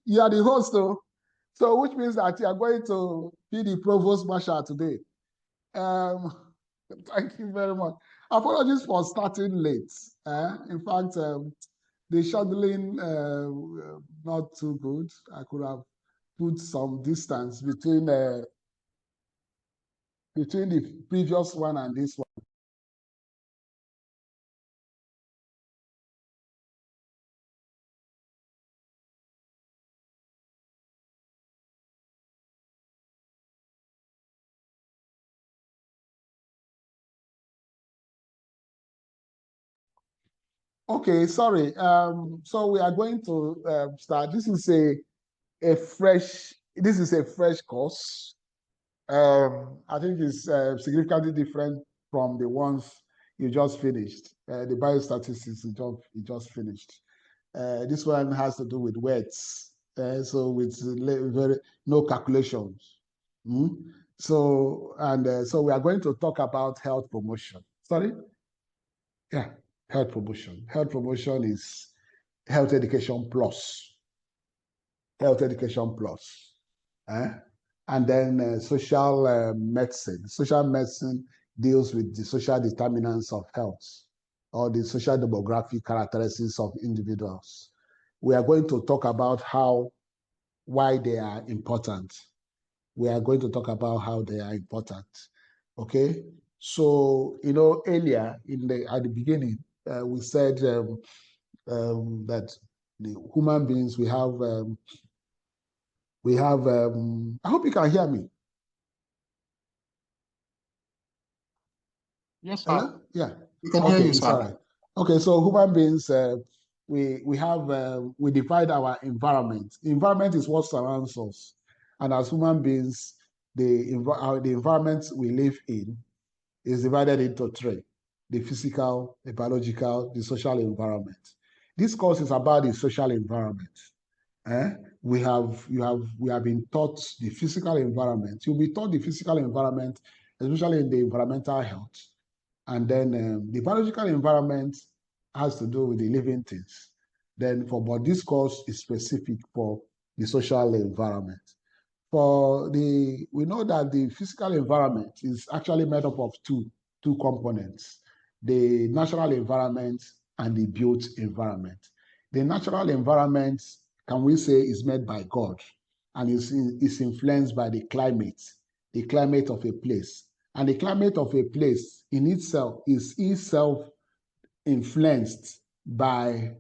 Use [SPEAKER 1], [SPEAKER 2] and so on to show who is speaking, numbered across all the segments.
[SPEAKER 1] You are the host, though. So which means that you are going to be the provost marshal today. Thank you very much. Apologies for starting late. In fact, the scheduling not too good. I could have put some distance between the previous one and this one. Okay, sorry. So we are going to start. This is a fresh course. I think it's significantly different from the ones you just finished. The biostatistics you just finished. This one has to do with weights, so with very no calculations. So we are going to talk about health promotion. Sorry, yeah, health promotion. Health promotion is health education plus. Health education plus. And then social medicine. Social medicine deals with the social determinants of health or the social demographic characteristics of individuals. We are going to talk about why they are important. We are going to talk about how they are important. Okay. So, earlier at the beginning, we said that the human beings, we have, I hope you can hear me.
[SPEAKER 2] Yes, sir.
[SPEAKER 1] Hello? Yeah.
[SPEAKER 2] We can hear you, sir.
[SPEAKER 1] All right. Okay, so human beings, we divide our environment. Environment is what surrounds us, and as human beings, the environment we live in is divided into three: the physical, the biological, the social environment. This course is about the social environment. We have been taught the physical environment. You'll be taught the physical environment, especially in the environmental health. And then the biological environment has to do with the living things. But this course is specific for the social environment. We know that the physical environment is actually made up of two components: the natural environment and the built environment. The natural environment, can we say, is made by God and is influenced by the climate of a place. And the climate of a place in itself is influenced by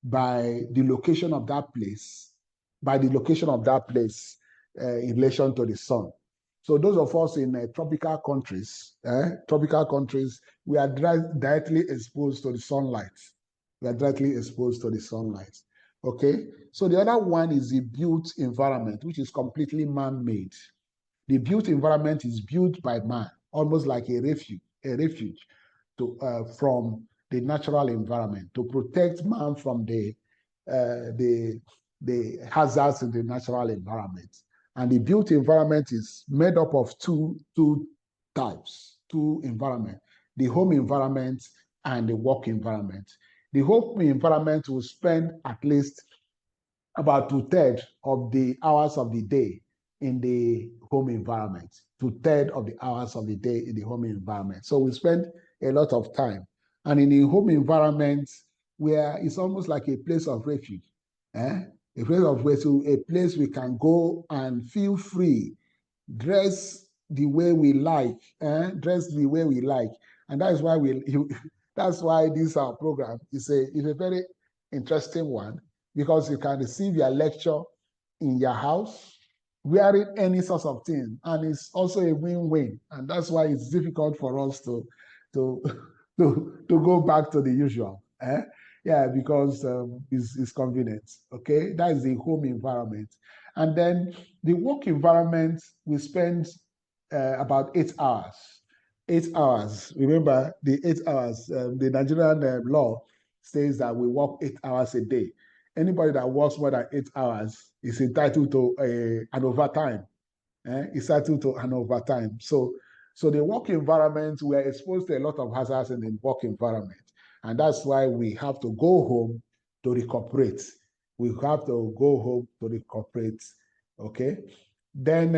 [SPEAKER 1] the location of that place, in relation to the sun. So those of us in tropical countries, we are directly exposed to the sunlight. Okay. So the other one is the built environment, which is completely man-made. The built environment is built by man, almost like a refuge from the natural environment to protect man from the hazards in the natural environment. And the built environment is made up of two environments: the home environment and the work environment. The home environment will spend at least about 2/3 of the hours of the day in the home environment. 2/3 of the hours of the day in the home environment. So we spend a lot of time. And in the home environment, where it's almost like a place of refuge, a place we can go and feel free, dress the way we like, And that is why that's why this our program is a very interesting one, because you can receive your lecture in your house, wearing any sort of thing, and it's also a win-win. And that's why it's difficult for us to go back to the usual. Yeah, because it's convenient. Okay, that is the home environment. And then the work environment, we spend about 8 hours. 8 hours. Remember the 8 hours. The Nigerian law says that we work 8 hours a day. Anybody that works more than 8 hours is entitled to an overtime. Is entitled to an overtime. So the work environment, we are exposed to a lot of hazards in the work environment. And that's why we have to go home to recuperate. we have to go home to the corporate. Okay, then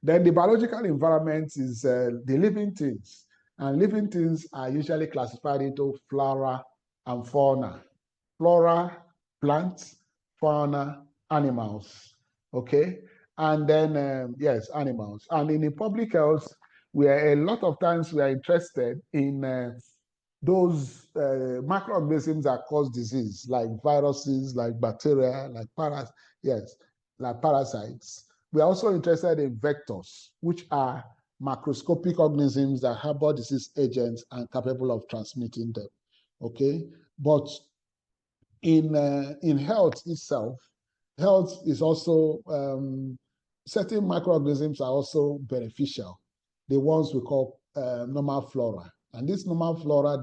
[SPEAKER 1] the biological environment is the living things, and living things are usually classified into flora and fauna. Flora, plants; fauna, animals. Okay, and then yes, animals. And in the public health, we are a lot of times we are interested in those microorganisms that cause disease, like viruses, like bacteria, like yes, like parasites. We are also interested in vectors, which are macroscopic organisms that harbor disease agents and capable of transmitting them. Okay, but in health itself, health is also certain microorganisms are also beneficial. The ones we call normal flora, and this normal flora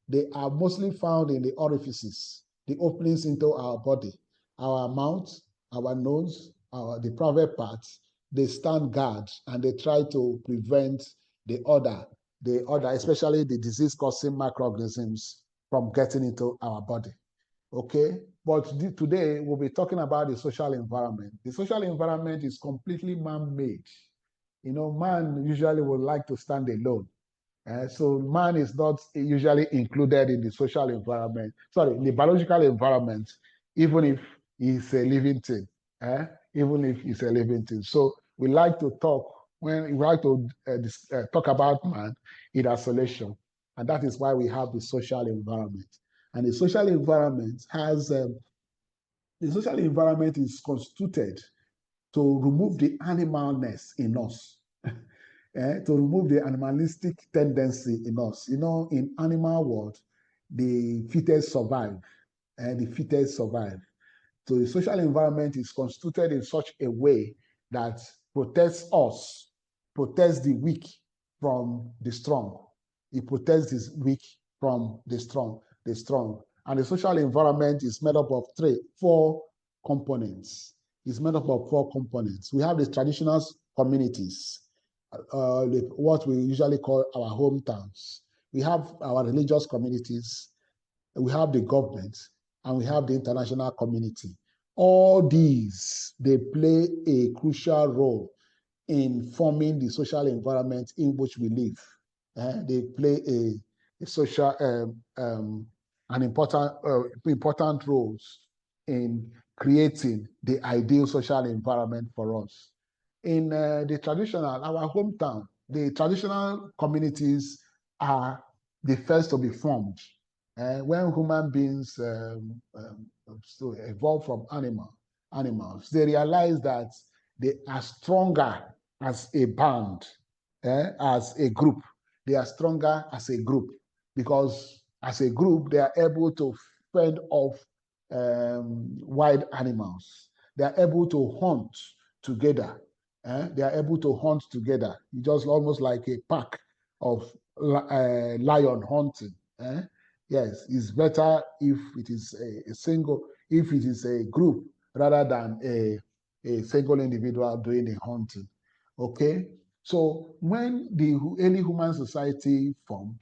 [SPEAKER 1] they are mostly found in the orifices, the openings into our body, our mouth, our nose, the private parts. They stand guard and they try to prevent the other, especially the disease-causing microorganisms from getting into our body. Okay, but today we'll be talking about the social environment. The social environment is completely man-made. You know, man usually would like to stand alone. So man is not usually included in the social environment, sorry, in the biological environment, even if he's a living thing. Even if he's a living thing. So we like to talk, when we like to talk about man in isolation. And that is why we have the social environment. And the social environment is constituted to remove the animalness in us. To remove the animalistic tendency in us. You know, in animal world, the fittest survive, and the fittest survive. So the social environment is constituted in such a way that protects us, protects the weak from the strong. It protects the weak from the strong. And the social environment is made up of four components. It's made up of four components. We have the traditional communities, what we usually call our hometowns. We have our religious communities, we have the government, and we have the international community. All these, they play a crucial role in forming the social environment in which we live. They play a social, an important roles in creating the ideal social environment for us. In the traditional, our hometown, the traditional communities are the first to be formed. When human beings so evolved from animals, they realize that they are stronger as a band, as a group. They are stronger as a group because as a group, they are able to fend off wild animals. They are able to hunt together. They are able to hunt together, just almost like a pack of lion hunting. Yes, it's better if it is a single, if it is a group rather than a single individual doing the hunting. Okay, so when the early human society formed,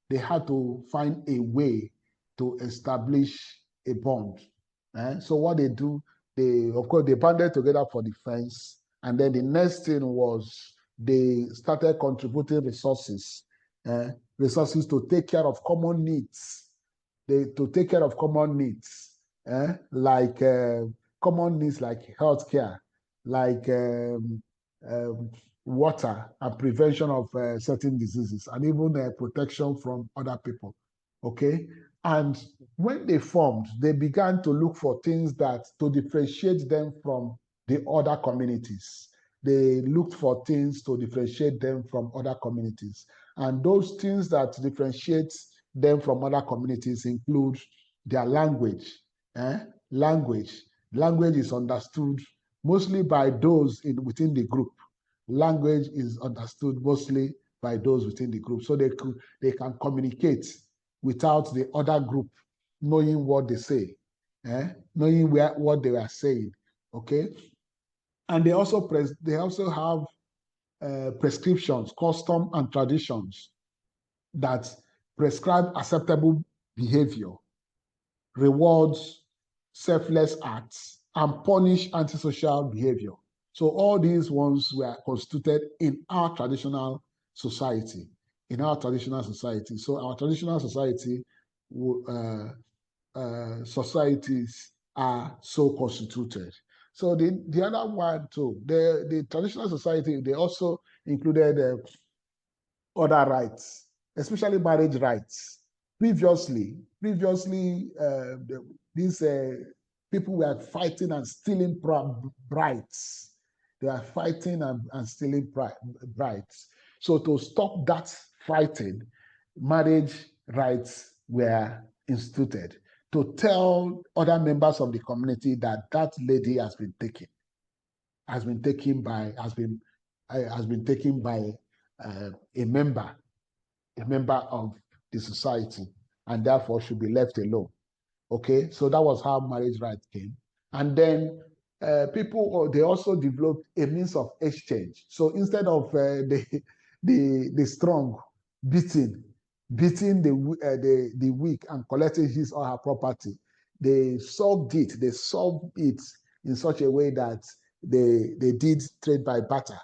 [SPEAKER 1] they had to find a way to establish a bond. So what they do, of course, they banded together for defense. And then the next thing was they started contributing resources to take care of common needs. Like common needs like healthcare, like water and prevention of certain diseases, and even protection from other people. Okay, and when they formed, they began to look for things that to differentiate them from the other communities. They looked for things to differentiate them from other communities. And those things that differentiate them from other communities include their language. Language is understood mostly by those within the group. Language is understood mostly by those within the group. So they can communicate without the other group knowing what they say, knowing what they are saying. Okay, and they also have prescriptions, custom and traditions that prescribe acceptable behavior. rewards selfless acts, and punish antisocial behavior. So all these ones were constituted in our traditional society. In our traditional society. So our traditional society, societies are so constituted. So the other one too, the traditional society, they also included other rights, especially marriage rights. Previously, these people were fighting and stealing brides. They are fighting and stealing brides. So to stop that fighting, marriage rights were instituted to tell other members of the community that that lady has been taken by a member of the society, and therefore should be left alone. Okay, so that was how marriage rights came. And then people, they also developed a means of exchange. So instead of the strong beating the weak and collecting his or her property, they solved it in such a way that they did trade by barter.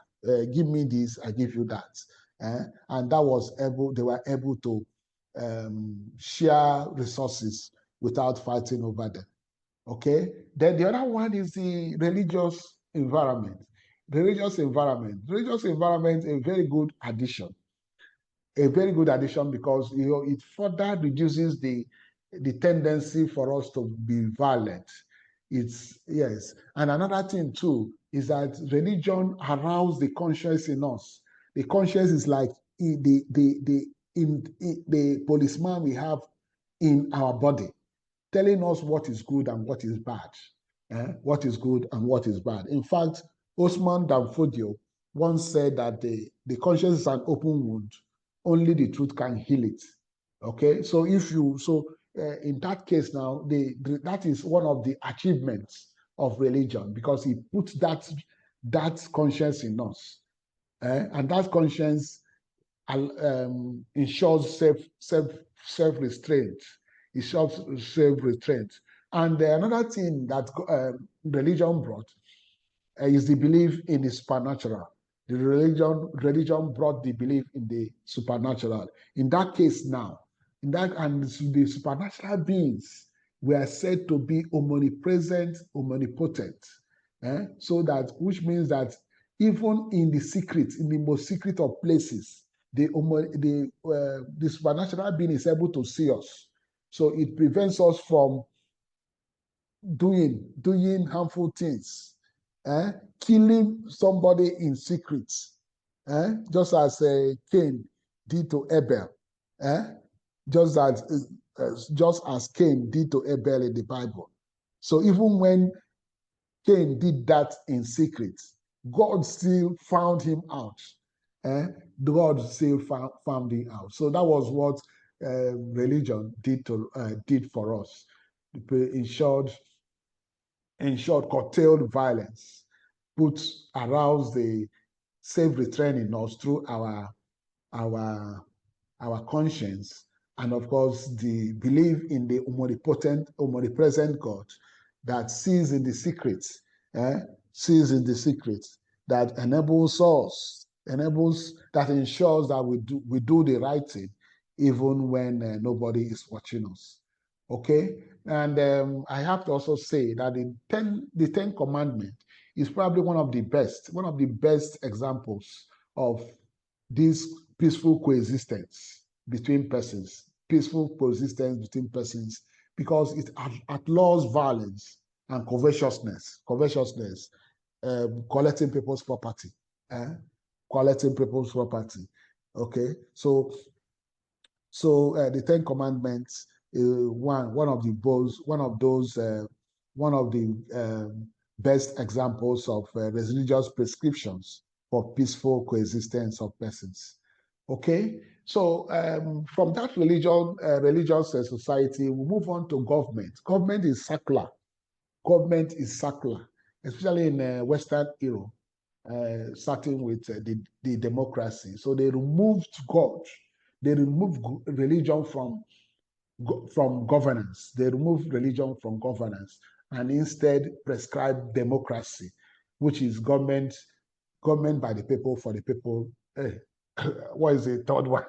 [SPEAKER 1] Give me this, I give you that. And they were able to share resources without fighting over them. Okay? Then the other one is the religious environment. Religious environment, a very good addition. A very good addition because it further reduces the tendency for us to be violent. Yes. And another thing too is that religion arouses the conscience in us. The conscience is like the policeman we have in our body, telling us what is good and what is bad. What is good and what is bad. In fact, Osman Danfodio once said that the conscience is an open wound. Only the truth can heal it. Okay, so in that case now, that is one of the achievements of religion, because he puts that conscience in us, and that conscience ensures self restraint. It shows self restraint. And another thing that religion brought is the belief in the supernatural. The religion brought the belief in the supernatural. In that case now, the supernatural beings were said to be omnipresent, omnipotent. So that, which means that even in the most secret of places, the supernatural being is able to see us. So it prevents us from doing harmful things, killing somebody in secret, just as Cain did to Abel, just as Cain did to Abel in the Bible. So even when Cain did that in secret, God still found him out. God still found him out. So that was what religion did for us. In short, curtailed violence, aroused the self-restraint in us through our conscience, and of course the belief in the omnipresent God that sees in the secrets, that that ensures that we do the right thing even when nobody is watching us. Okay, and I have to also say that the Ten Commandments is probably one of the best examples of this peaceful coexistence between persons, because it outlaws violence and covetousness, collecting people's property, Okay, so the Ten Commandments is one of the best examples of religious prescriptions for peaceful coexistence of persons. Okay, so from that religious society, we move on to government. Government is secular, especially in Western Europe, starting with the democracy. So they removed God, they removed religion from from governance. They remove religion from governance and instead prescribe democracy, which is government by the people for the people. Hey, what is the third one?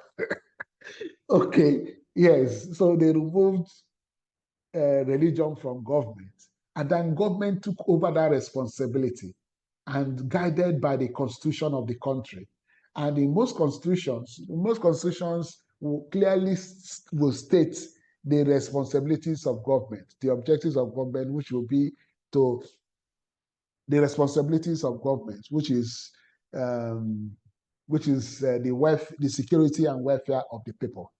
[SPEAKER 1] Okay, yes. So they removed religion from government, and then government took over that responsibility and guided by the constitution of the country. And in most constitutions will clearly will state the responsibilities of government, the objectives of government, which will be to the responsibilities of government, which is the security and welfare of the people,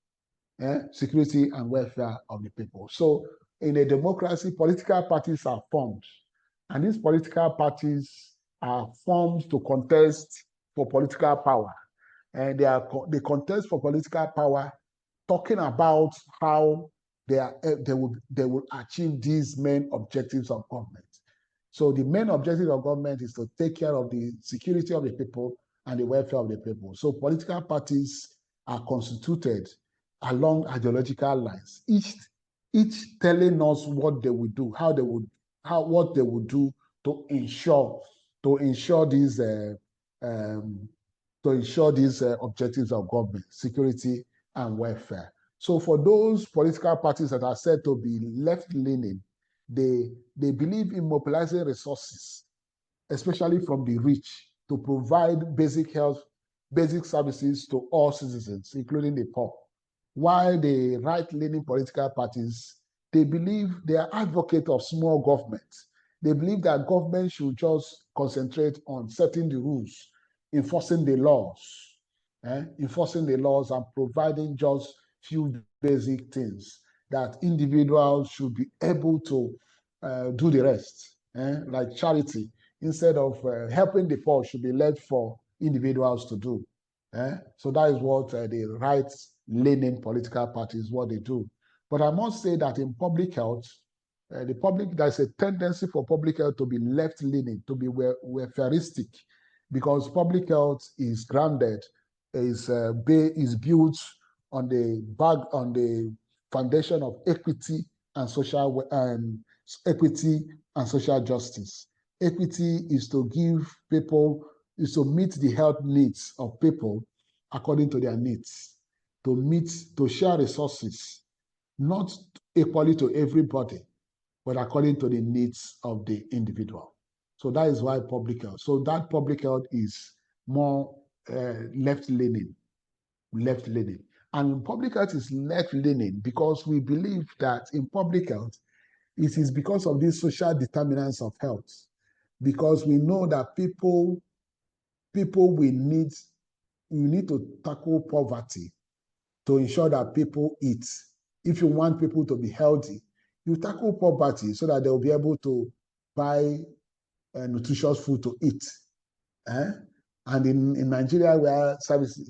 [SPEAKER 1] security and welfare of the people. So in a democracy, political parties are formed, and these political parties are formed to contest for political power, and they contest for political power, talking about how they will achieve these main objectives of government. So the main objective of government is to take care of the security of the people and the welfare of the people. So political parties are constituted along ideological lines, each telling us what they would do, what they would do to ensure these objectives of government, security and welfare. So for those political parties that are said to be left-leaning, they believe in mobilizing resources, especially from the rich, to provide basic health, basic services to all citizens, including the poor. While the right-leaning political parties, they believe they are advocates of small government. They believe that government should just concentrate on setting the rules, enforcing the laws and providing just few basic things that individuals should be able to do the rest, like charity, instead of helping the poor, should be left for individuals to do. So that is what the right-leaning political parties, what they do. But I must say that in public health, there's a tendency for public health to be left-leaning, to be welfaristic, because public health is grounded, is built on the foundation of equity and social justice. Equity is to meet the health needs of people according to their needs, to share resources, not equally to everybody, but according to the needs of the individual. So that is why public health. So that public health is more left-leaning. And public health is left-leaning because we believe that in public health, it is because of these social determinants of health. Because we know that people we need to tackle poverty to ensure that people eat. If you want people to be healthy, you tackle poverty so that they'll be able to buy nutritious food to eat. And in Nigeria, where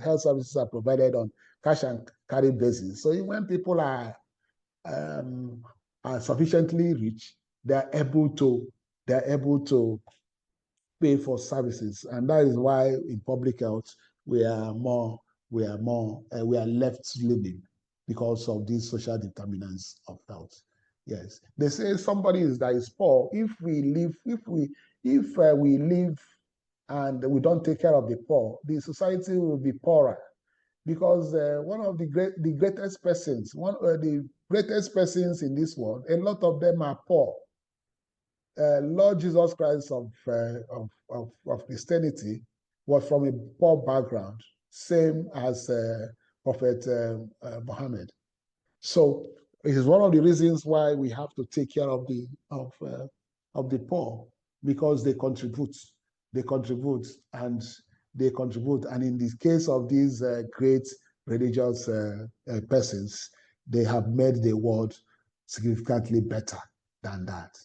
[SPEAKER 1] health services are provided on cash and carry basis. So when people are sufficiently rich, they're able to pay for services, and that is why in public health we are left-leaning because of these social determinants of health. Yes, they say somebody that is poor. If we live and we don't take care of the poor, the society will be poorer, because one of the greatest persons in this world, a lot of them are poor. Lord Jesus Christ of Christianity was from a poor background, same as Prophet Muhammad. So it is one of the reasons why we have to take care of the poor, because they contribute, and in the case of these great religious persons, they have made the world significantly better than that.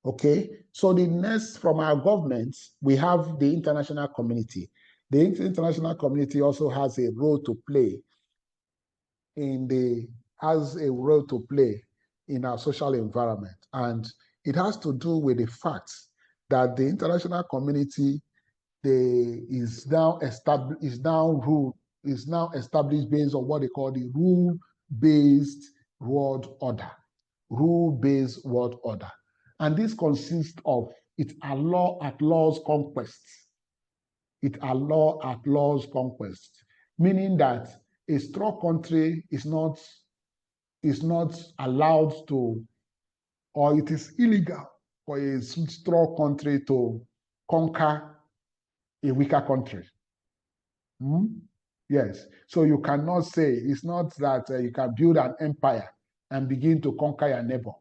[SPEAKER 1] Okay, so the next from our government, we have the international community. The international community also has a role to play in our social environment, and it has to do with the fact that the international community is now established based on what they call the rule-based world order, rule-based world order. And this consists of it outlaws conquest. It outlaws conquest, meaning that a strong country is not allowed to, or it is illegal for a strong country to conquer a weaker country. Hmm? Yes. So you cannot say, it's not that you can build an empire and begin to conquer your neighbor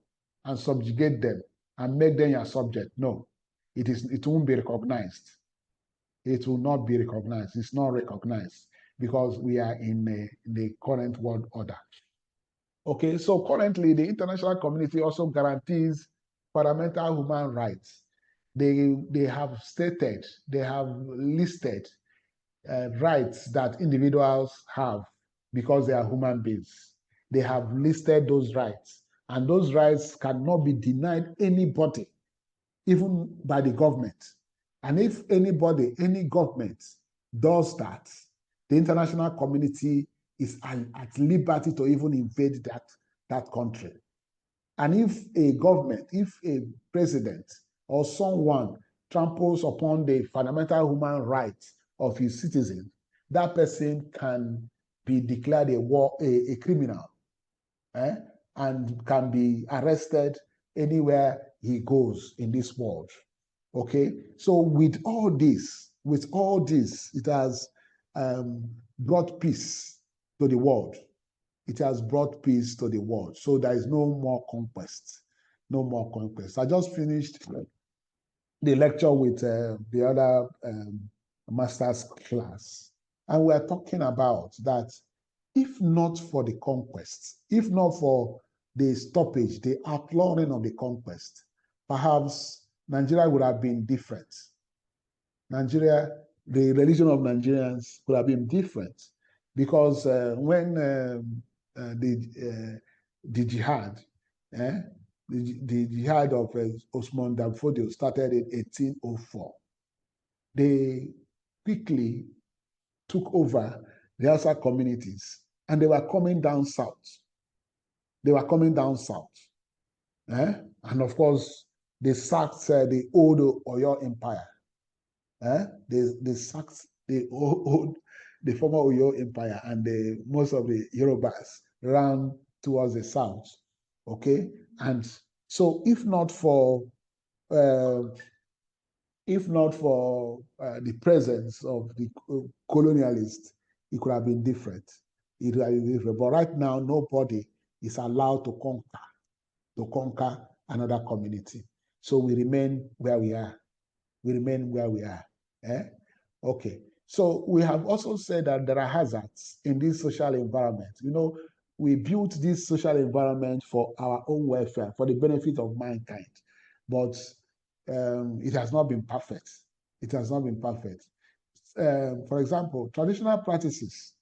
[SPEAKER 1] and subjugate them and make them your subject. No, it won't be recognized. It will not be recognized. It's not recognized because we are in the current world order. Okay, so currently the international community also guarantees fundamental human rights. They have stated, they have listed rights that individuals have because they are human beings. They have listed those rights, and those rights cannot be denied anybody, even by the government. And if anybody, any government does that, the international community is at liberty to even invade that country. And if a government, if a president or someone tramples upon the fundamental human rights of his citizens, that person can be declared a criminal, and can be arrested anywhere he goes in this world. Okay, so with all this, it has brought peace to the world. It has brought peace to the world. So there is no more conquest. No more conquest. I just finished the lecture with the other master's class, and we are talking about that if not for the conquest, if not for the stoppage, the outlawing of the conquest, perhaps Nigeria would have been different. Nigeria, the religion of Nigerians could have been different because when the jihad, the jihad of Osman Danfodio started in 1804, they quickly took over the Hausa communities, and they were coming down south. They were coming down south. And of course, they sacked the old Oyo Empire. They sacked the former Oyo Empire, and most of the Yorubas ran towards the south. Okay, and so if not for the presence of the colonialists, it could have been different. It would have been different. But right now, nobody is allowed to conquer another community. So we remain where we are. We remain where we are. Okay. So we have also said that there are hazards in this social environment. We built this social environment for our own welfare, for the benefit of mankind. But it has not been perfect. It has not been perfect. For example, traditional practices,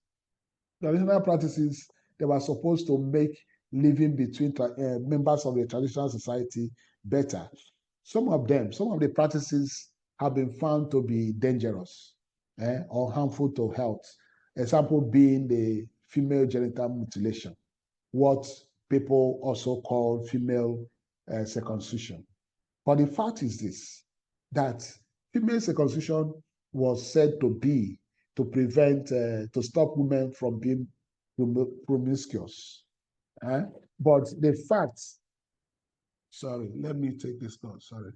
[SPEAKER 1] they were supposed to make living between members of the traditional society better. Some of the practices have been found to be dangerous or harmful to health. Example being the female genital mutilation, what people also call female circumcision. But the fact is this, that female circumcision was said to be to prevent, to stop women from being promiscuous. But the fact, sorry, let me take this note, sorry.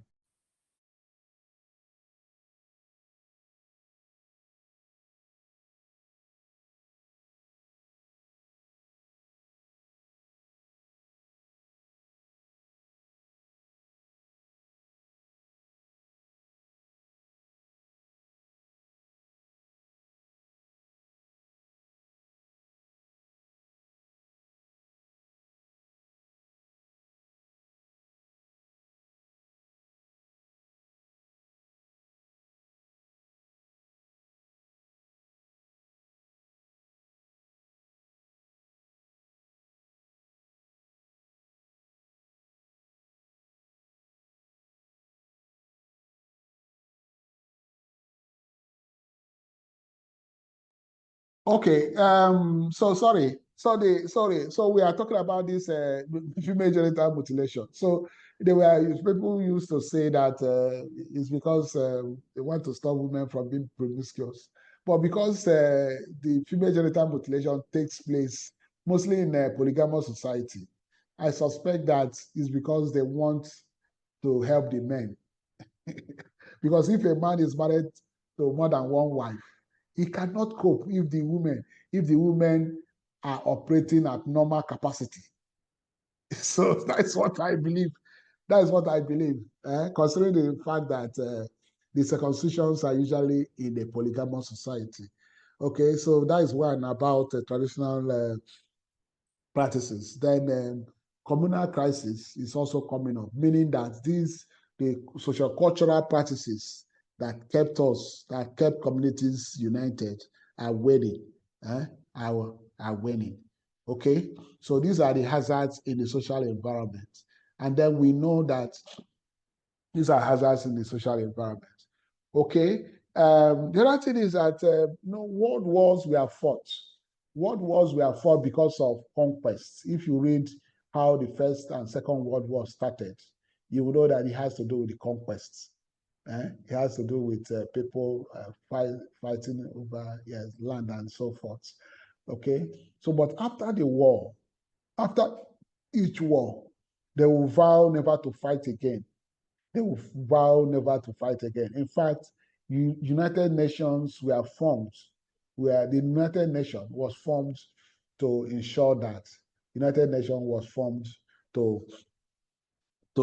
[SPEAKER 1] Okay, so sorry. So we are talking about this female genital mutilation. So people used to say that it's because they want to stop women from being promiscuous, but because the female genital mutilation takes place mostly in a polygamous society, I suspect that it's because they want to help the men. Because if a man is married to more than one wife, he cannot cope if the women are operating at normal capacity. So that's what I believe. That is what I believe, considering the fact that the circumcisions are usually in a polygamous society. Okay, so that is one about traditional practices. Then communal crisis is also coming up, meaning that the social cultural practices that kept communities united are waning, are waning. Okay, so these are the hazards in the social environment, and then we know that these are hazards in the social environment. Okay, the other thing is that world wars were fought. World wars were fought because of conquests. If you read how the First and Second World War started, you will know that it has to do with the conquests. It has to do with people fighting over land and so forth. Okay, so but after the war, after each war, they will vow never to fight again. They will vow never to fight again. In fact, United Nations were formed, where the United Nations was formed to ensure that United Nations was formed to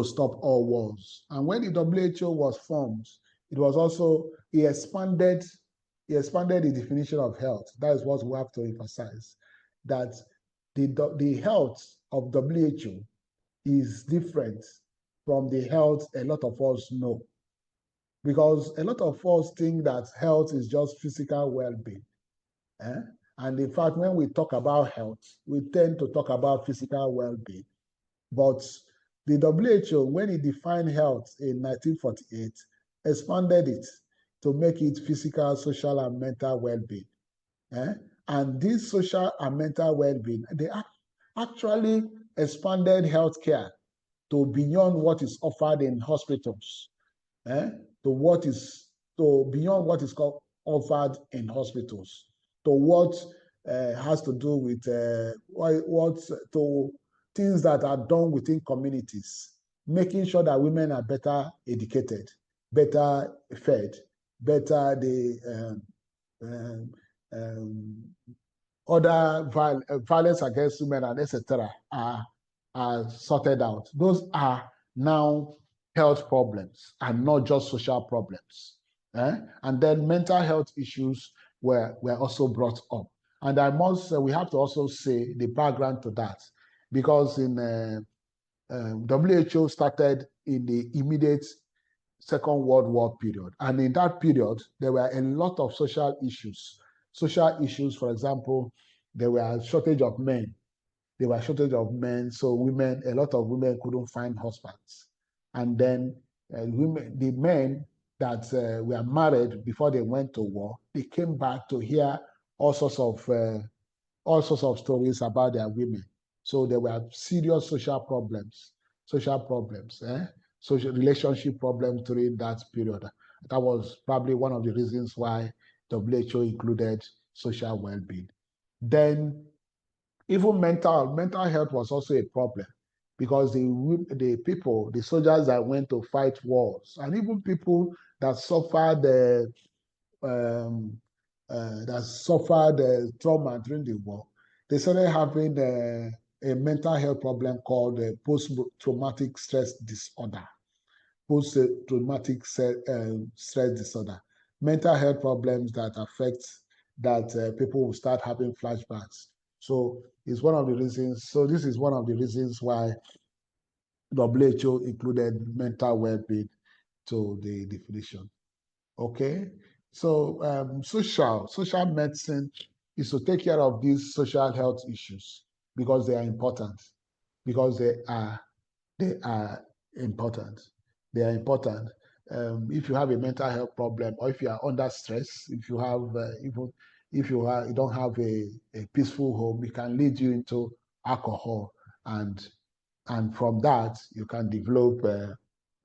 [SPEAKER 1] stop all wars. And when the WHO was formed, it was also it expanded the definition of health. That is what we have to emphasize. That the health of WHO is different from the health a lot of us know. Because a lot of us think that health is just physical well-being. And in fact, when we talk about health, we tend to talk about physical well-being. But the WHO, when it defined health in 1948, expanded it to make it physical, social, and mental well-being. And this social and mental well-being, they actually expanded healthcare to beyond what is offered in hospitals, to beyond what is offered in hospitals, to what has to do with to things that are done within communities, making sure that women are better educated, better fed, better other violence against women and etc. are sorted out. Those are now health problems and not just social problems. And then mental health issues were also brought up. And we have to also say the background to that, because in WHO started in the immediate Second World War period. And in that period, there were a lot of social issues. Social issues, for example, there were a shortage of men. There were a shortage of men, so a lot of women couldn't find husbands. And then the men that were married before they went to war, they came back to hear all sorts of stories about their women. So there were serious social problems, social relationship problems during that period. That was probably one of the reasons why WHO included social well-being. Then even mental health was also a problem, because the soldiers that went to fight wars, and even people that suffered trauma during the war, they started having a mental health problem called post-traumatic stress disorder. Post-traumatic stress disorder. Mental health problems that affect people will start having flashbacks. So it's one of the reasons. So this is one of the reasons why WHO included mental well-being to the definition. Okay, so social medicine is to take care of these social health issues because they are important. Because they are important. They are important. If you have a mental health problem, or if you are under stress, if you have even if you don't have a peaceful home, it can lead you into alcohol, and from that you can develop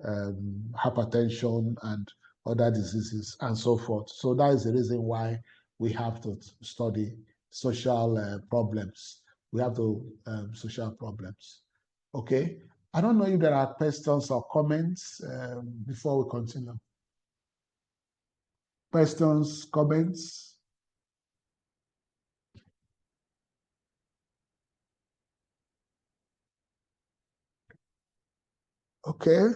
[SPEAKER 1] hypertension and other diseases and so forth. So that is the reason why we have to study social problems. We have to social problems. Okay. I don't know if there are questions or comments before we continue. Questions, comments? Okay.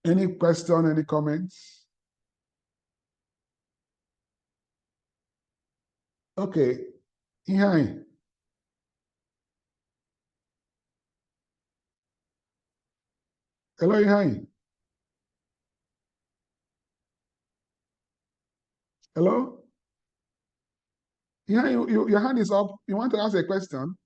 [SPEAKER 1] Any question, any comments? Okay. Ihe. Hello, Ihe. Hello? Yeah, your hand is up. You want to ask a question?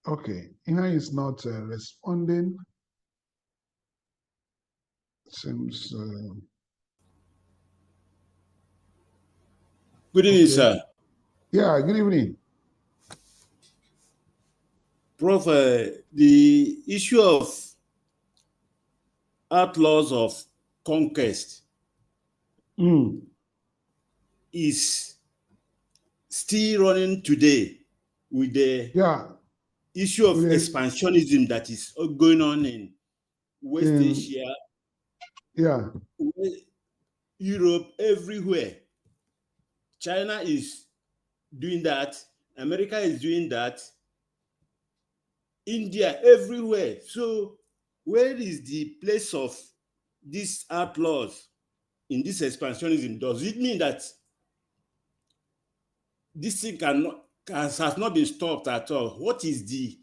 [SPEAKER 1] Okay. Ihe is not responding. Seems.
[SPEAKER 2] Good evening,
[SPEAKER 1] okay.
[SPEAKER 2] sir.
[SPEAKER 1] Yeah, good evening.
[SPEAKER 2] Prof, the issue of outlaws of conquest is still running today with the issue of expansionism that is going on in West Asia, Europe, everywhere. China is doing that. America is doing that. India, everywhere. So where is the place of these outlaws in this expansionism? Does it mean that this thing has not been stopped at all? What is the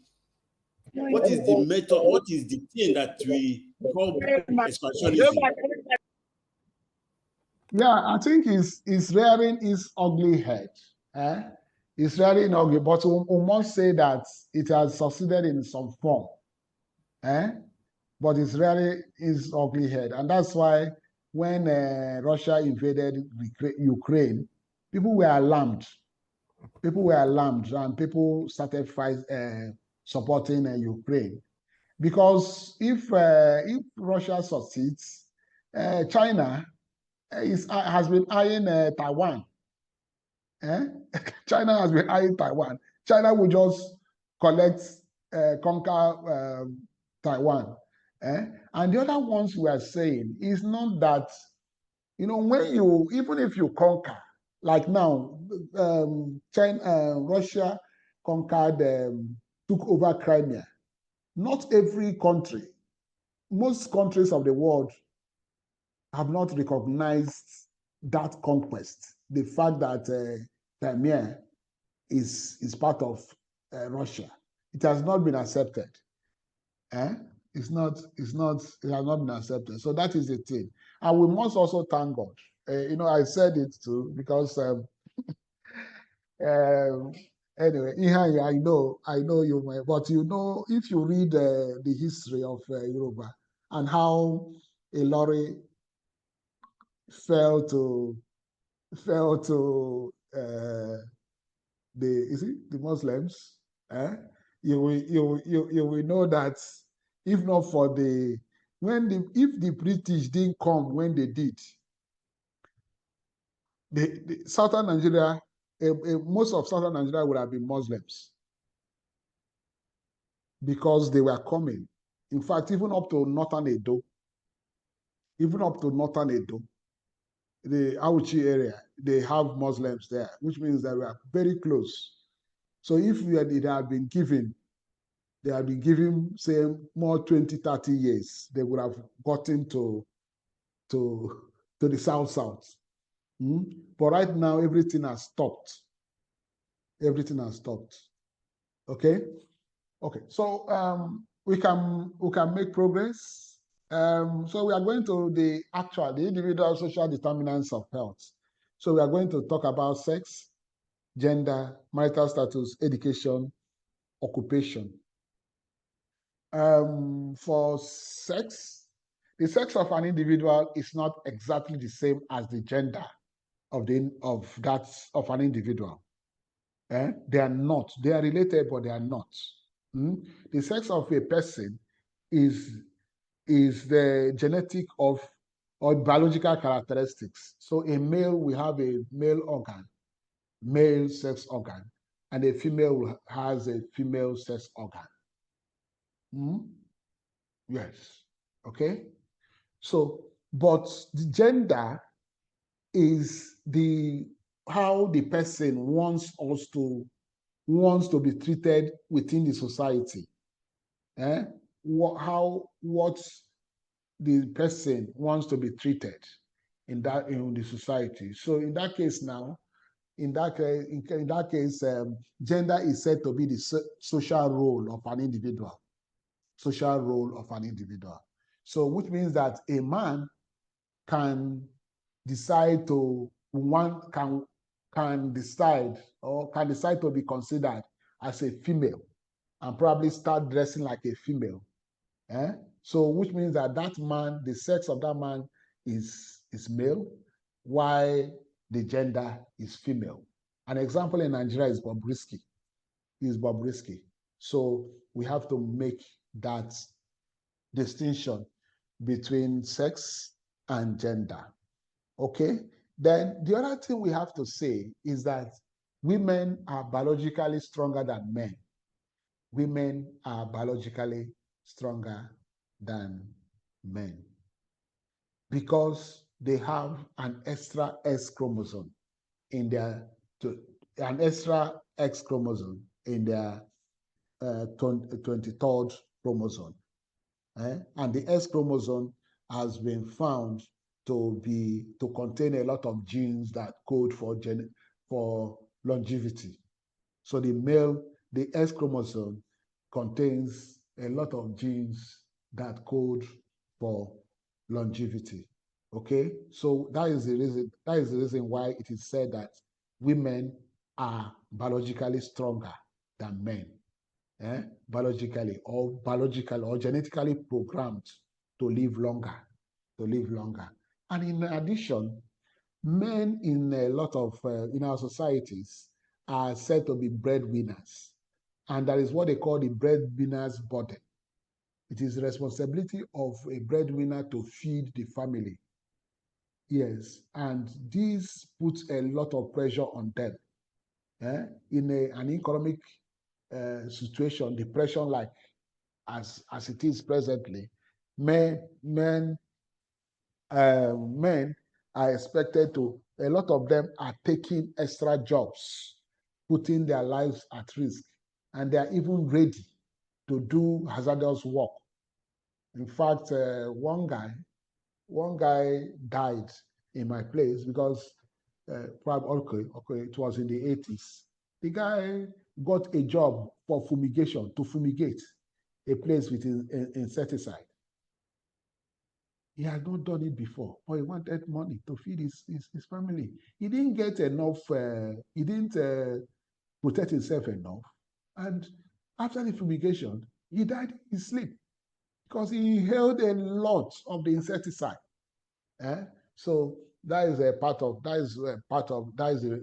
[SPEAKER 2] method? What is the thing that we call expansionism?
[SPEAKER 1] Yeah, I think it's rearing its ugly head. It's rearing ugly, but we must say that it has succeeded in some form. But it's rearing its ugly head. And that's why when Russia invaded Ukraine, people were alarmed. People were alarmed, and people started supporting Ukraine. Because if Russia succeeds, China has been eyeing Taiwan. China has been eyeing Taiwan. China will just conquer Taiwan. And the other ones we are saying is not that, even if you conquer, like now, Russia took over Crimea. Not every country, most countries of the world have not recognized that conquest. The fact that Crimea is part of Russia. It has not been accepted. It has not been accepted. So that is the thing. And we must also thank God. I said it too, because anyway, I know you may, but if you read the history of Yoruba and how a lorry fell to the Muslims, you will know that if not for if the British didn't come when they did, the southern Nigeria, most of southern Nigeria would have been Muslims, because they were coming. In fact, even up to northern Edo, the Auchi area, they have Muslims there, which means that we are very close. So if it had been given, say, more 20, 30 years, they would have gotten to the south. But right now, everything has stopped. Okay. So we can make progress. So we are going to the individual social determinants of health. So we are going to talk about sex, gender, marital status, education, occupation. For sex, the sex of an individual is not exactly the same as the gender of an individual. They are not. They are related, but they are not. The sex of a person is the genetic of or biological characteristics. So a male will have a male organ, male sex organ, and a female has a female sex organ. Yes. Okay. So, but the gender is how the person wants to be treated within the society. What the person wants to be treated in the society. So in that case now, in that case, gender is said to be the social role of an individual. Social role of an individual. So which means that a man can decide to can decide to be considered as a female and probably start dressing like a female. So which means that man, the sex of that man is male, while the gender is female. An example in Nigeria is Bobrisky. So we have to make that distinction between sex and gender. Okay? Then the other thing we have to say is that women are biologically stronger than men. Women are biologically stronger than men because they have an extra X chromosome in their 23rd chromosome. And the X chromosome has been found to contain a lot of genes that code for longevity. So the X chromosome contains a lot of genes that code for longevity. Okay, so that is the reason why it is said that women are biologically stronger than men. Biologically or genetically programmed to live longer. And in addition, men in a lot of in our societies are said to be breadwinners, and that is what they call the breadwinner's burden. It is the responsibility of a breadwinner to feed the family. Yes, and this puts a lot of pressure on them. In an economic situation, depression like as it is presently, men are expected to, a lot of them are taking extra jobs, putting their lives at risk, and they are even ready to do hazardous work. In fact, one guy died in my place because probably it was in the 80s. The guy got a job for fumigation, to fumigate a place with insecticide. He had not done it before, but he wanted money to feed his family. He didn't get enough, he didn't protect himself enough. And after the fumigation, he died in his sleep because he inhaled a lot of the insecticide. So that is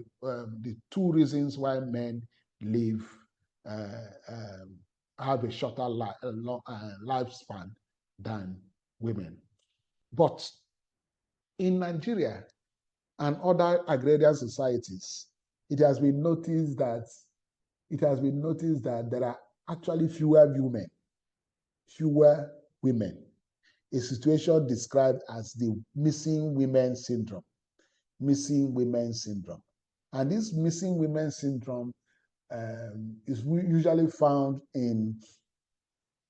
[SPEAKER 1] the two reasons why men live have a shorter lifespan than women. But in Nigeria and other agrarian societies, it has been noticed that there are actually fewer women. A situation described as the missing women syndrome. And this missing women syndrome is usually found in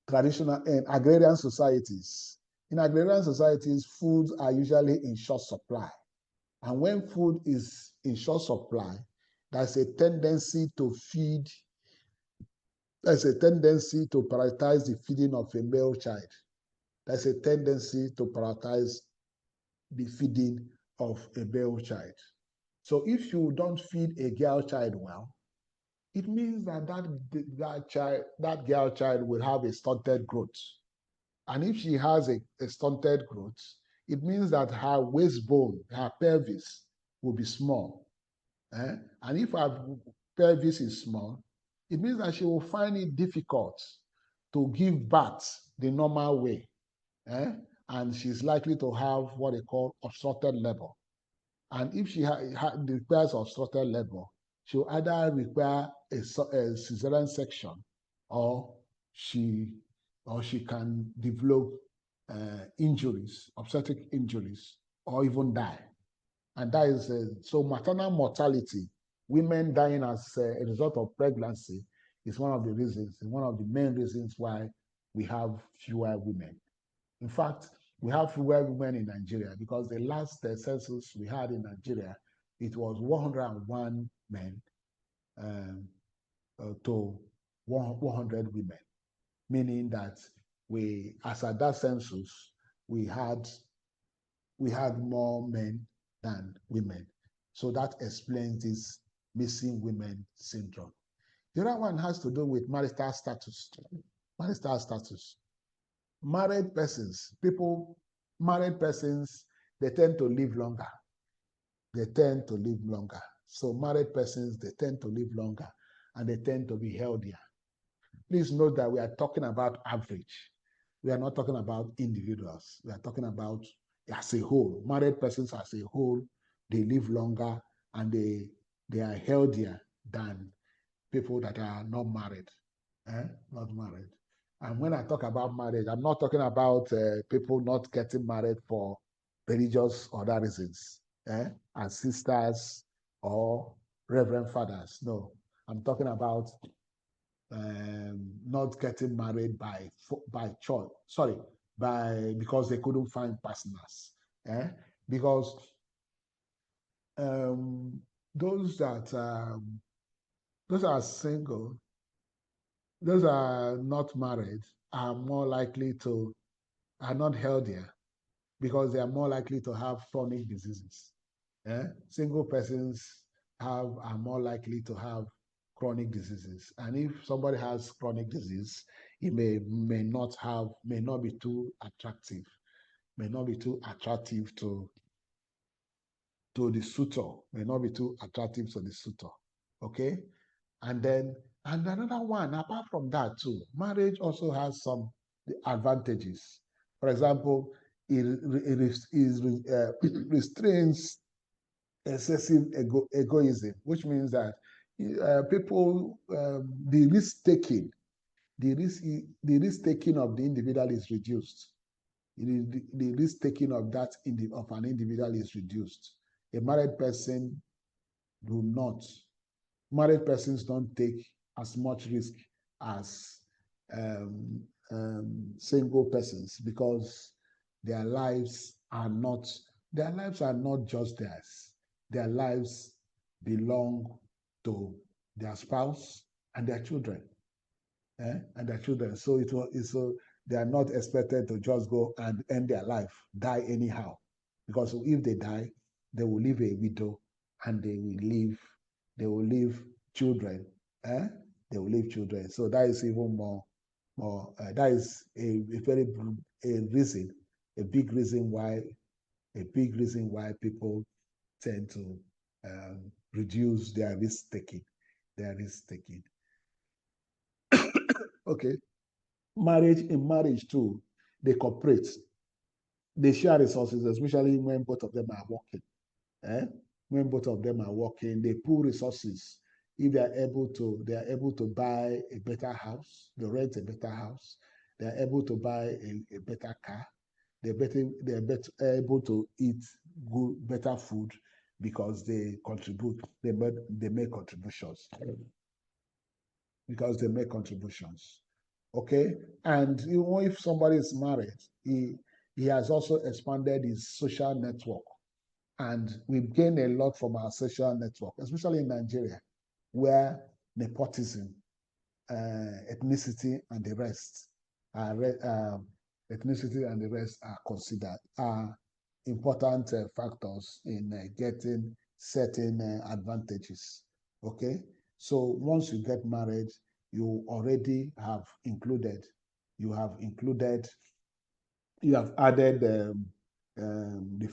[SPEAKER 1] agrarian societies. In agrarian societies, foods are usually in short supply. And when food is in short supply, there's a tendency to prioritize the feeding of a male child. There's a tendency to prioritize the feeding of a male child. So if you don't feed a girl child well, it means that that girl child will have a stunted growth. And if she has a stunted growth, it means that her waist bone, her pelvis, will be small. And if her pelvis is small, it means that she will find it difficult to give birth the normal way. And she's likely to have what they call obstructed labor. And if she requires obstructed labor, she'll either require a cesarean section, or she can develop injuries, obstetric injuries, or even die. And that is so maternal mortality, women dying as a result of pregnancy, is one of the reasons, one of the main reasons why we have fewer women. In fact, we have fewer women in Nigeria because the last census we had in Nigeria, it was 101 men to 100 women, meaning that as at that census, we had more men than women. So that explains this missing women syndrome. The other one has to do with marital status. Marital status. Married persons, they tend to live longer. They tend to live longer. So married persons, they tend to live longer, and they tend to be healthier. Please note that we are talking about average. We are not talking about individuals. We are talking about as a whole. Married persons as a whole, they live longer, and they are healthier than people that are not married. Not married. And when I talk about marriage, I'm not talking about people not getting married for religious or other reasons, as sisters or reverend fathers. No, I'm talking about not getting married by choice. Sorry, because they couldn't find partners. Because those are single, those are not married, are not healthier, because they are more likely to have chronic diseases. Single persons are more likely to have chronic diseases. And if somebody has chronic disease, it may not be too attractive, to the suitor, okay? And another one, apart from that too, marriage also has some advantages. For example, it restrains excessive egoism, which means that people, the risk taking of the individual is reduced. The risk taking of an individual is reduced. Married persons don't take as much risk as single persons, because their lives are not just theirs. Their lives belong to their spouse and their children. So they are not expected to just go and end their life, die anyhow. Because if they die, they will leave a widow, and they will leave children. They will leave children. So that is even more. That is a big reason why people tend to reduce their risk taking. Okay. In marriage too, they cooperate. They share resources, especially when both of them are working. When both of them are working, they pool resources. If they are able to buy a better house, they rent a better house. They are able to buy a better car. They're able to eat better food, because they contribute. They make contributions. Okay, and even if somebody is married, he has also expanded his social network, and we've gained a lot from our social network, especially in Nigeria, where nepotism, ethnicity, and the rest are considered important factors in getting certain advantages. Okay, So once you get married, you already have included, you have added the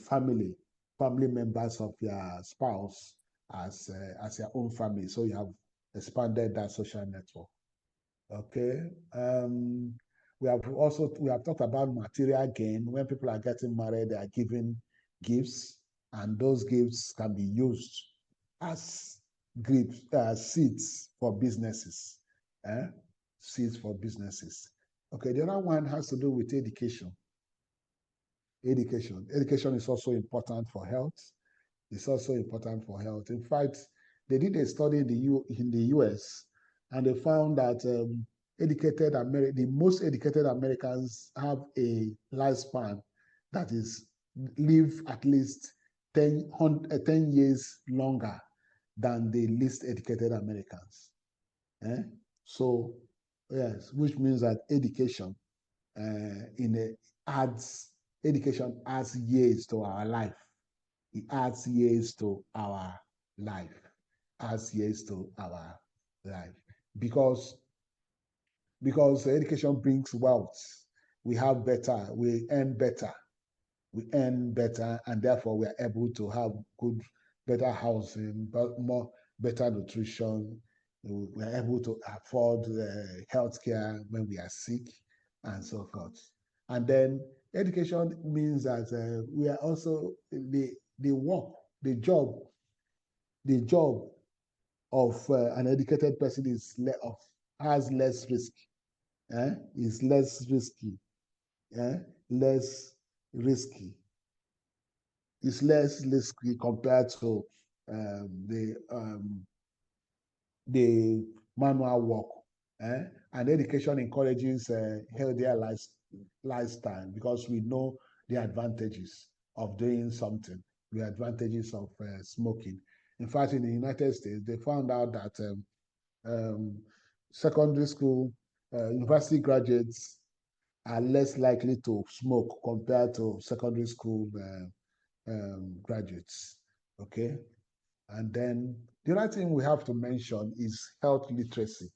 [SPEAKER 1] family members of your spouse as your own family. So you have expanded that social network. Okay. We have talked about material gain. When people are getting married, they are giving gifts, and those gifts can be used as seeds for businesses. Seeds for businesses. Okay, the other one has to do with education. Education is also important for health. It's also important for health. In fact, they did a study in the US, and they found that the most educated Americans have a lifespan that is live at least 10 years longer than the least educated Americans. So, yes, which means that education education adds years to our life. It adds years to our life. Adds years to our life. Because education brings wealth. We earn better, and therefore we are able to have better housing, better nutrition. We are able to afford healthcare when we are sick, and so forth. And then education means that we are also the job of an educated person has less risk. Is less risky. Less risky. It's less risky compared to the manual work. And education encourages healthier lifestyle because we know the advantages of doing something, the advantages of smoking. In fact, in the United States, they found out that secondary school, university graduates are less likely to smoke compared to secondary school graduates. Okay. And then the other thing we have to mention is health literacy.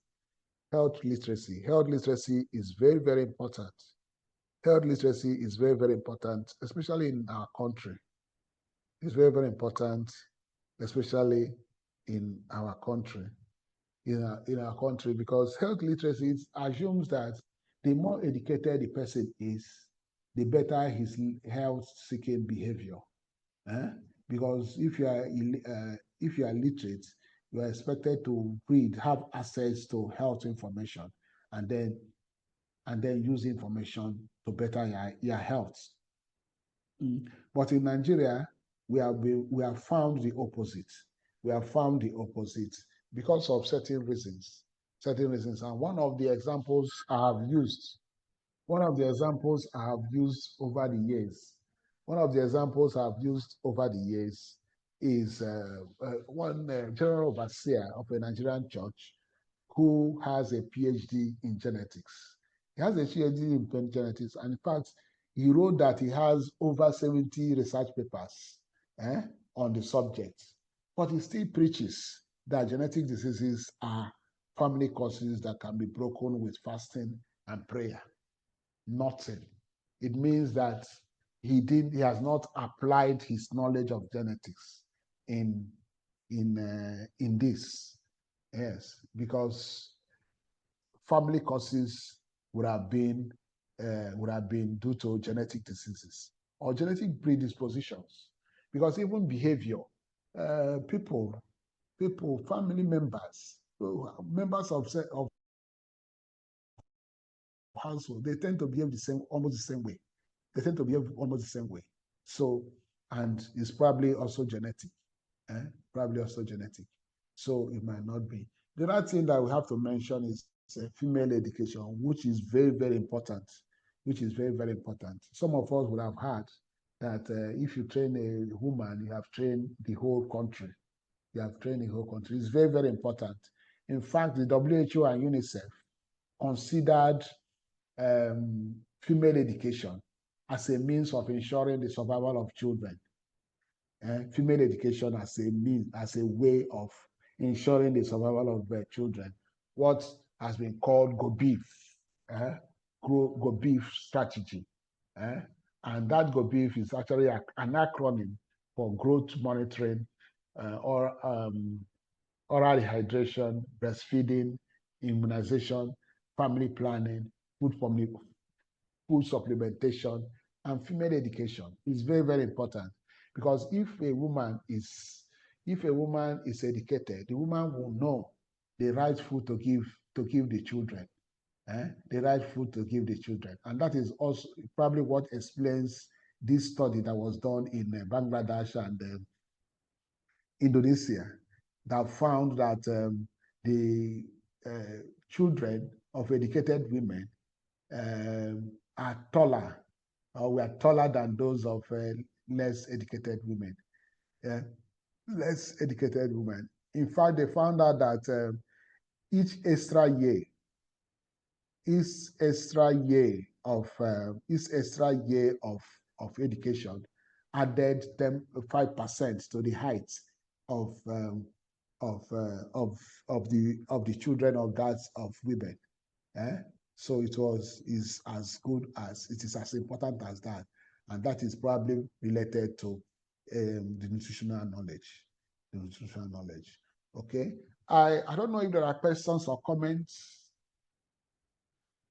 [SPEAKER 1] Health literacy. Health literacy is very, very important. Health literacy is very, very important, especially in our country. It's very, very important, especially in our country. In our country, because health literacy assumes that the more educated the person is, the better his health-seeking behavior. Because if you are literate, you are expected to have access to health information, and then use information to better your health. But in Nigeria, we have found the opposite. We have found the opposite because of certain reasons. And one of the examples I have used over the years is one general overseer of a Nigerian church who has a PhD in genetics. He has a PhD in genetics, and in fact, he wrote that he has over 70 research papers on the subject. But he still preaches that genetic diseases are family causes that can be broken with fasting and prayer. Nothing. It means that he has not applied his knowledge of genetics in this. Yes, because family causes would have been due to genetic diseases or genetic predispositions. Because even behavior, family members of household, they tend to behave almost the same way. So, and it's probably also genetic. So it might not be. The other thing that we have to mention is female education, which is very, very important. Some of us would have heard that if you train a woman, you have trained the whole country. It's very, very important. In fact, the WHO and UNICEF considered female education as a means of ensuring the survival of children. Female education as a way of ensuring the survival of their children, what has been called GOBEEF, GOBEEF strategy. And that GOBEEF is actually an acronym for growth monitoring, or oral hydration, breastfeeding, immunization, family planning, food supplementation, and female education. Is very, very important, because if a woman is educated, the woman will know the right food to give the children, the right food to give the children. And that is also probably what explains this study that was done in Bangladesh and Indonesia, that found that the children of educated women are taller, or were taller than those of less educated women. Less educated women. In fact, they found out that each extra year of education added them 5% to the height of the children or girls of women. So it is as good as, it is as important as that, and that is probably related to the nutritional knowledge. Okay, I don't know if there are questions or comments.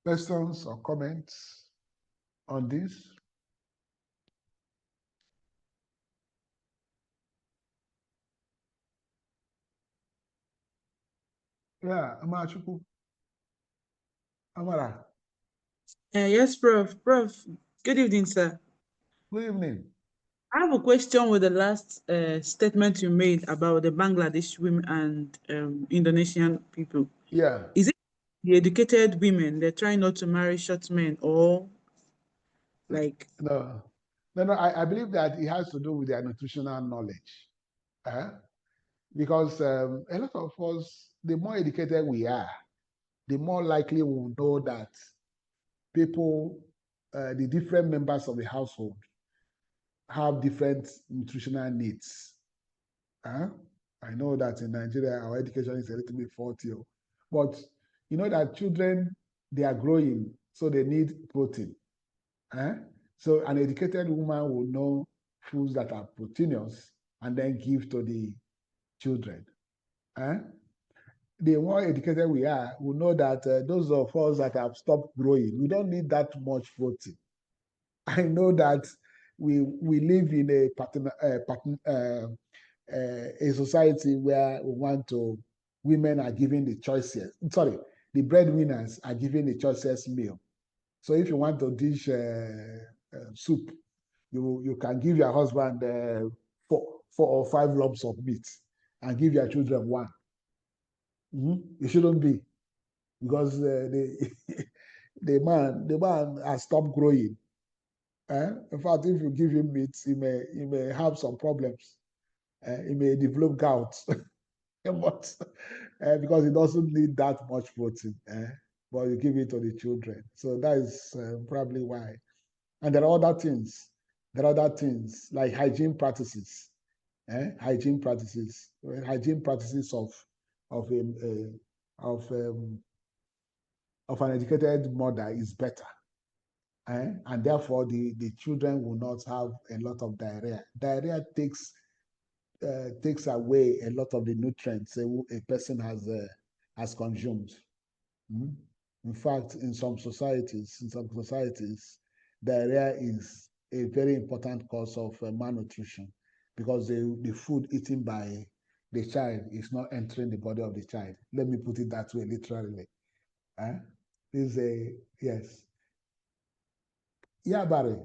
[SPEAKER 1] Questions or comments on this? Yeah, Amarachuku. Amara.
[SPEAKER 3] Yes, Prof. Prof, good evening, sir.
[SPEAKER 1] Good evening.
[SPEAKER 3] I have a question with the last statement you made about the Bangladesh women and Indonesian people.
[SPEAKER 1] Yeah.
[SPEAKER 3] Is it the educated women, they're trying not to marry short men, or like?
[SPEAKER 1] No, I believe that it has to do with their nutritional knowledge. Because a lot of us, the more educated we are, the more likely we will know that people, the different members of the household, have different nutritional needs. I know that in Nigeria, our education is a little bit faulty, but you know that children, they are growing, so they need protein. So an educated woman will know foods that are proteinous and then give to the children. The more educated we are, we know that those of us that have stopped growing, we don't need that much protein. I know that we live in a society where women are given the choices. Sorry, the breadwinners are given the choicest meal. So if you want to dish soup, you can give your husband 4 or 5 lumps of meat and give your children 1. It shouldn't be, because the man has stopped growing. In fact, if you give him meat, he may have some problems. He may develop gout, but because he doesn't need that much protein. But you give it to the children, so that is probably why. And there are other things. There are other things like hygiene practices. Hygiene practices of an educated mother is better. And therefore the children will not have a lot of diarrhea. Diarrhea takes away a lot of the nutrients a person has consumed. In fact, in some societies, diarrhea is a very important cause of malnutrition, because the food eaten by the child is not entering the body of the child. Let me put it that way, literally. Is a yes. Yabari.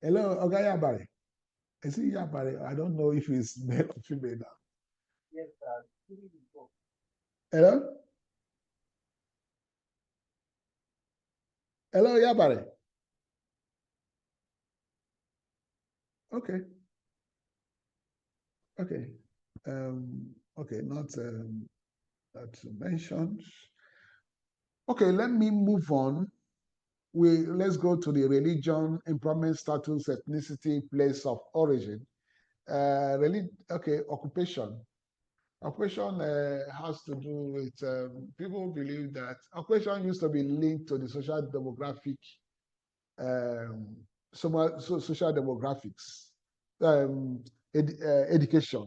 [SPEAKER 1] Hello, Oga Yabari. Is it Yabari? I don't know if it's male or female now. Yes, sir. Hello? Hello, Yabari. Okay. Okay. Okay, not mentioned. Okay, let me move on. Let's go to the religion, employment status, ethnicity, place of origin, Okay, occupation. Occupation has to do with people believe that occupation used to be linked to the social demographic, social demographics, education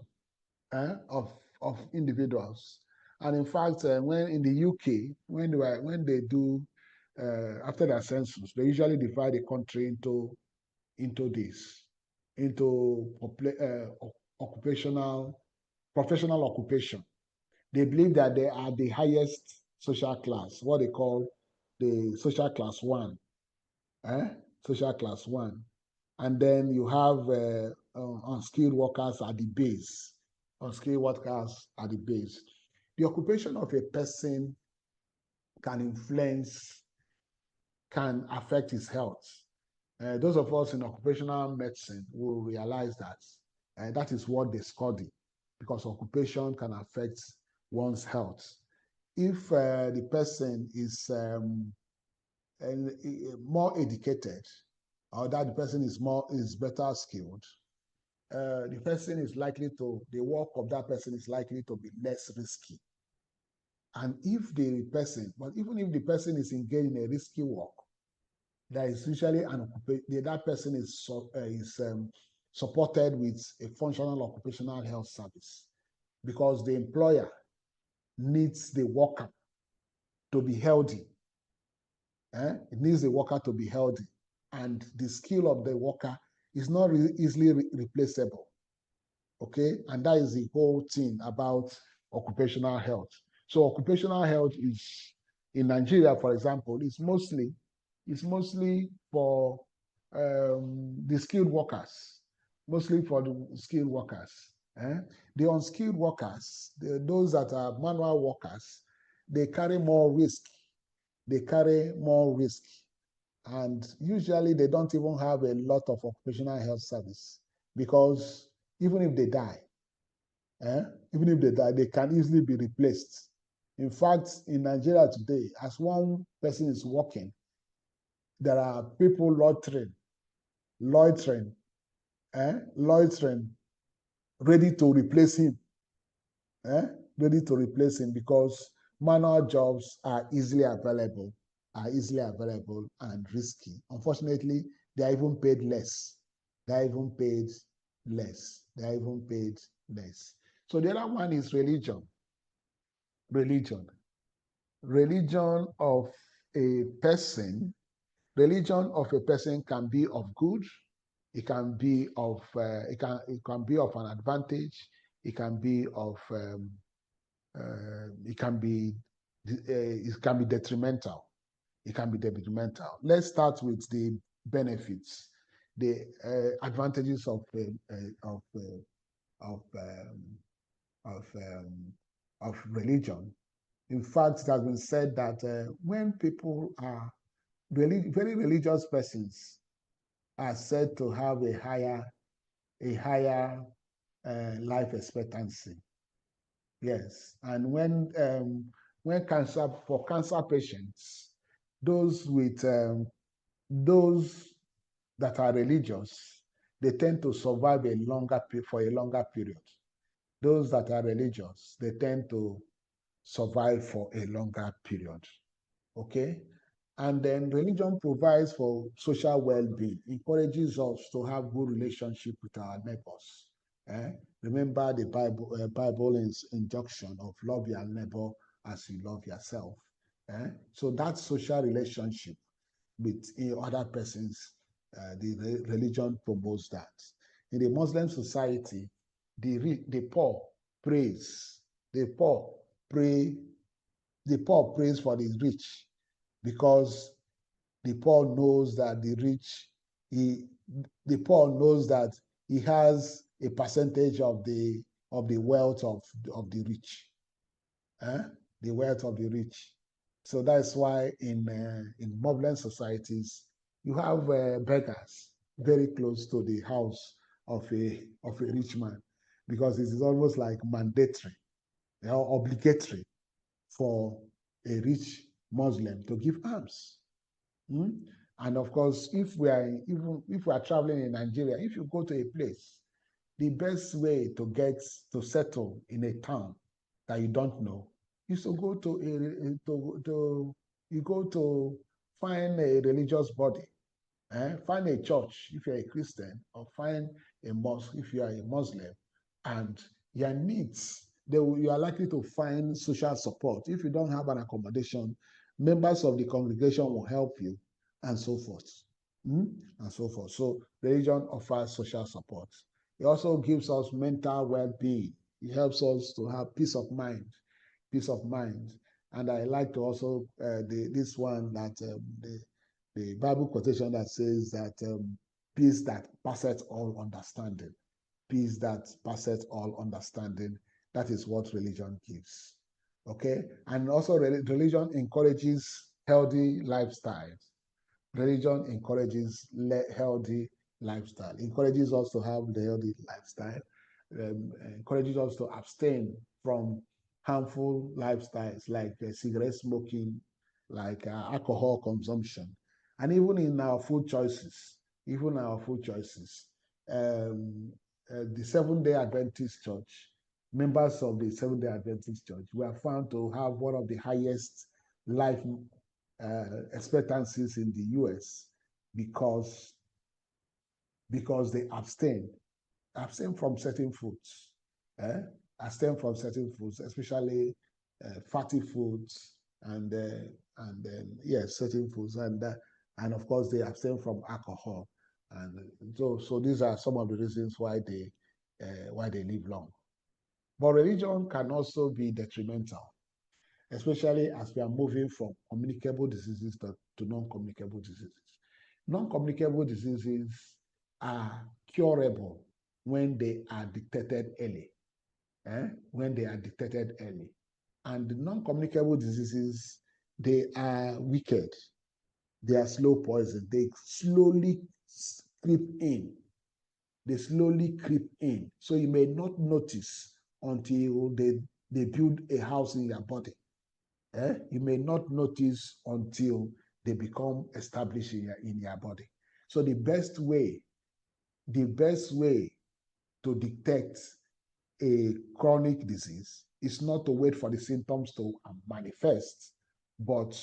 [SPEAKER 1] of individuals. And in fact, when in the UK, when they do after their census, they usually divide the country into this, into occupational, professional occupation. They believe that they are the highest social class, what they call the social class one, eh? Social class one. And then you have unskilled workers at the base. Unskilled workers at the base. The occupation of a person can affect his health. Those of us in occupational medicine will realize that that is what they study, because occupation can affect one's health. If the person is more educated, or that the person is better skilled, the work of that person is likely to be less risky. And even if the person is engaged in a risky work, there is usually that person is supported with a functional occupational health service, because the employer needs the worker to be healthy. It needs the worker to be healthy, and the skill of the worker is not easily replaceable. Okay, and that is the whole thing about occupational health. So occupational health is, in Nigeria, for example, it's mostly for the skilled workers, mostly for the skilled workers. The unskilled workers, those that are manual workers, they carry more risk. They carry more risk, and usually they don't even have a lot of occupational health service, because even if they die, they can easily be replaced. In fact, in Nigeria today, as one person is working, there are people loitering, ready to replace him, because manual jobs are easily available and risky. Unfortunately, they are even paid less. So the other one is religion. Religion of a person. Religion of a person can be of good. It can be of it can be of an advantage. It can be detrimental. It can be detrimental. Let's start with the benefits, the advantages of religion. In fact, it has been said that when people are very religious persons, are said to have a higher life expectancy. Yes, and when cancer patients, those that are religious, they tend to survive for a longer period. Those that are religious, they tend to survive for a longer period. Okay? And then religion provides for social well-being, encourages us to have good relationship with our neighbors. Remember the Bible's injunction of love your neighbor as you love yourself. So that social relationship with other persons, the religion promotes that. In the Muslim society, the poor prays. The poor prays for the rich, because the poor knows that he has a percentage of the wealth of the rich. The wealth of the rich. So that's why in Muslim societies, you have beggars very close to the house of a rich man, because it is almost like mandatory or obligatory for a rich Muslim to give alms. And of course, if we are traveling in Nigeria, if you go to a place the best way to get to settle in a town that you don't know is to go to you go to find a religious body, find a church if you're a Christian, or find a mosque if you are a Muslim, and your needs, you are likely to find social support. If you don't have an accommodation, members of the congregation will help you, and so forth. And so forth. So religion offers social support. It also gives us mental well-being. It helps us to have peace of mind. Peace of mind. And I like to also this one that the Bible quotation that says that peace that passeth all understanding. Peace that passeth all understanding. That is what religion gives. Okay? And also religion encourages healthy lifestyles. Religion encourages healthy lifestyle, encourages us to have the healthy lifestyle, encourages us to abstain from harmful lifestyles like cigarette smoking, like alcohol consumption, and even in our food choices, the Seventh-day Adventist Church, members of the Seventh-day Adventist Church, were found to have one of the highest life expectancies in the US because they abstain from certain foods, abstain from certain foods, especially fatty foods and certain foods, and of course they abstain from alcohol, and so these are some of the reasons why they live long. But religion can also be detrimental, especially as we are moving from communicable diseases to non-communicable diseases. Non-communicable diseases are curable when they are detected early. When they are detected early. And the non-communicable diseases, they are wicked. They are slow poison. They slowly creep in. So you may not notice until they build a house in your body. You may not notice until they become established in your body. So the best way to detect a chronic disease is not to wait for the symptoms to manifest, but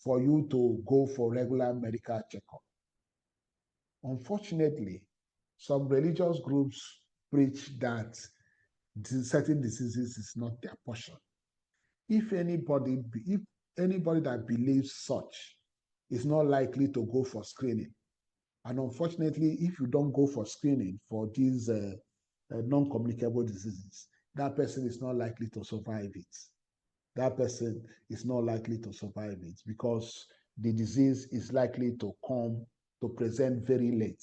[SPEAKER 1] for you to go for regular medical checkup. Unfortunately, some religious groups preach that certain diseases is not their portion. If anybody that believes such is not likely to go for screening, and unfortunately, if you don't go for screening for these non-communicable diseases, that person is not likely to survive it. That person is not likely to survive it because the disease is likely to present very late.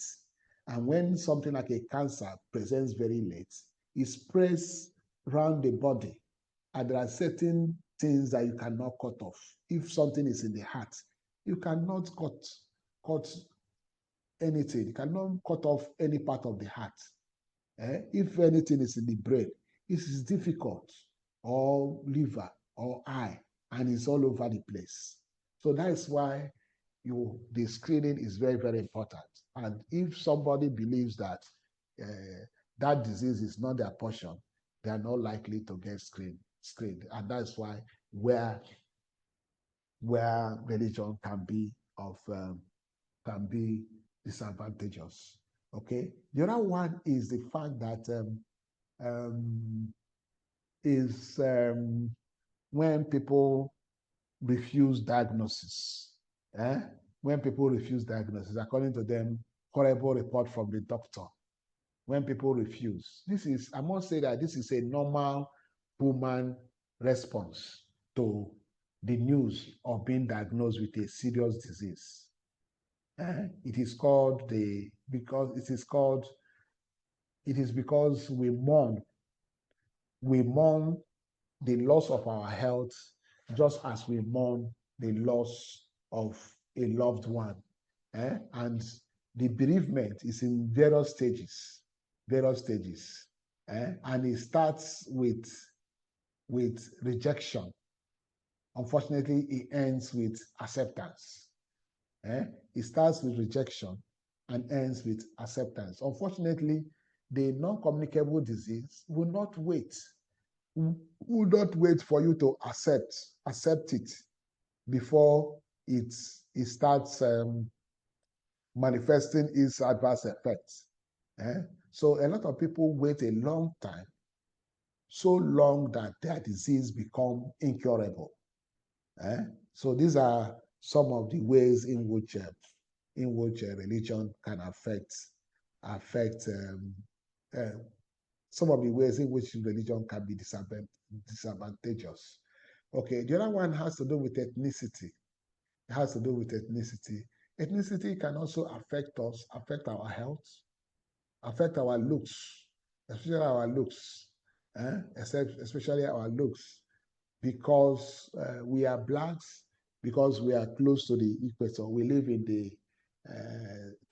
[SPEAKER 1] And when something like a cancer presents very late, it spreads around the body. And there are certain things that you cannot cut off. If something is in the heart, you cannot cut anything. You cannot cut off any part of the heart. If anything is in the brain, it is difficult, or liver, or eye, and it's all over the place. So that is why the screening is very, very important. And if somebody believes that that disease is not their portion, they are not likely to get screened. And that's why where religion can be disadvantageous. Okay. The other one is the fact that when people refuse diagnosis. When people refuse diagnosis, according to them, horrible report from the doctor. When people refuse, I must say that this is a normal human response to the news of being diagnosed with a serious disease. It is because we mourn the loss of our health, just as we mourn the loss of a loved one. And the bereavement is in various stages. And it starts with rejection. Unfortunately, it ends with acceptance. It starts with rejection and ends with acceptance. Unfortunately, the non-communicable disease will not wait. Will not wait for you to accept it before it starts manifesting its adverse effects. So a lot of people wait a long time, so long that their disease become incurable. So these are some of the ways in which religion can affect some of the ways in which religion can be disadvantageous. Okay, the other one has to do with ethnicity. It has to do with ethnicity. Ethnicity can also affect us, affect our health, affect our looks, especially our looks, especially our looks, because we are blacks, because we are close to the equator. We live in the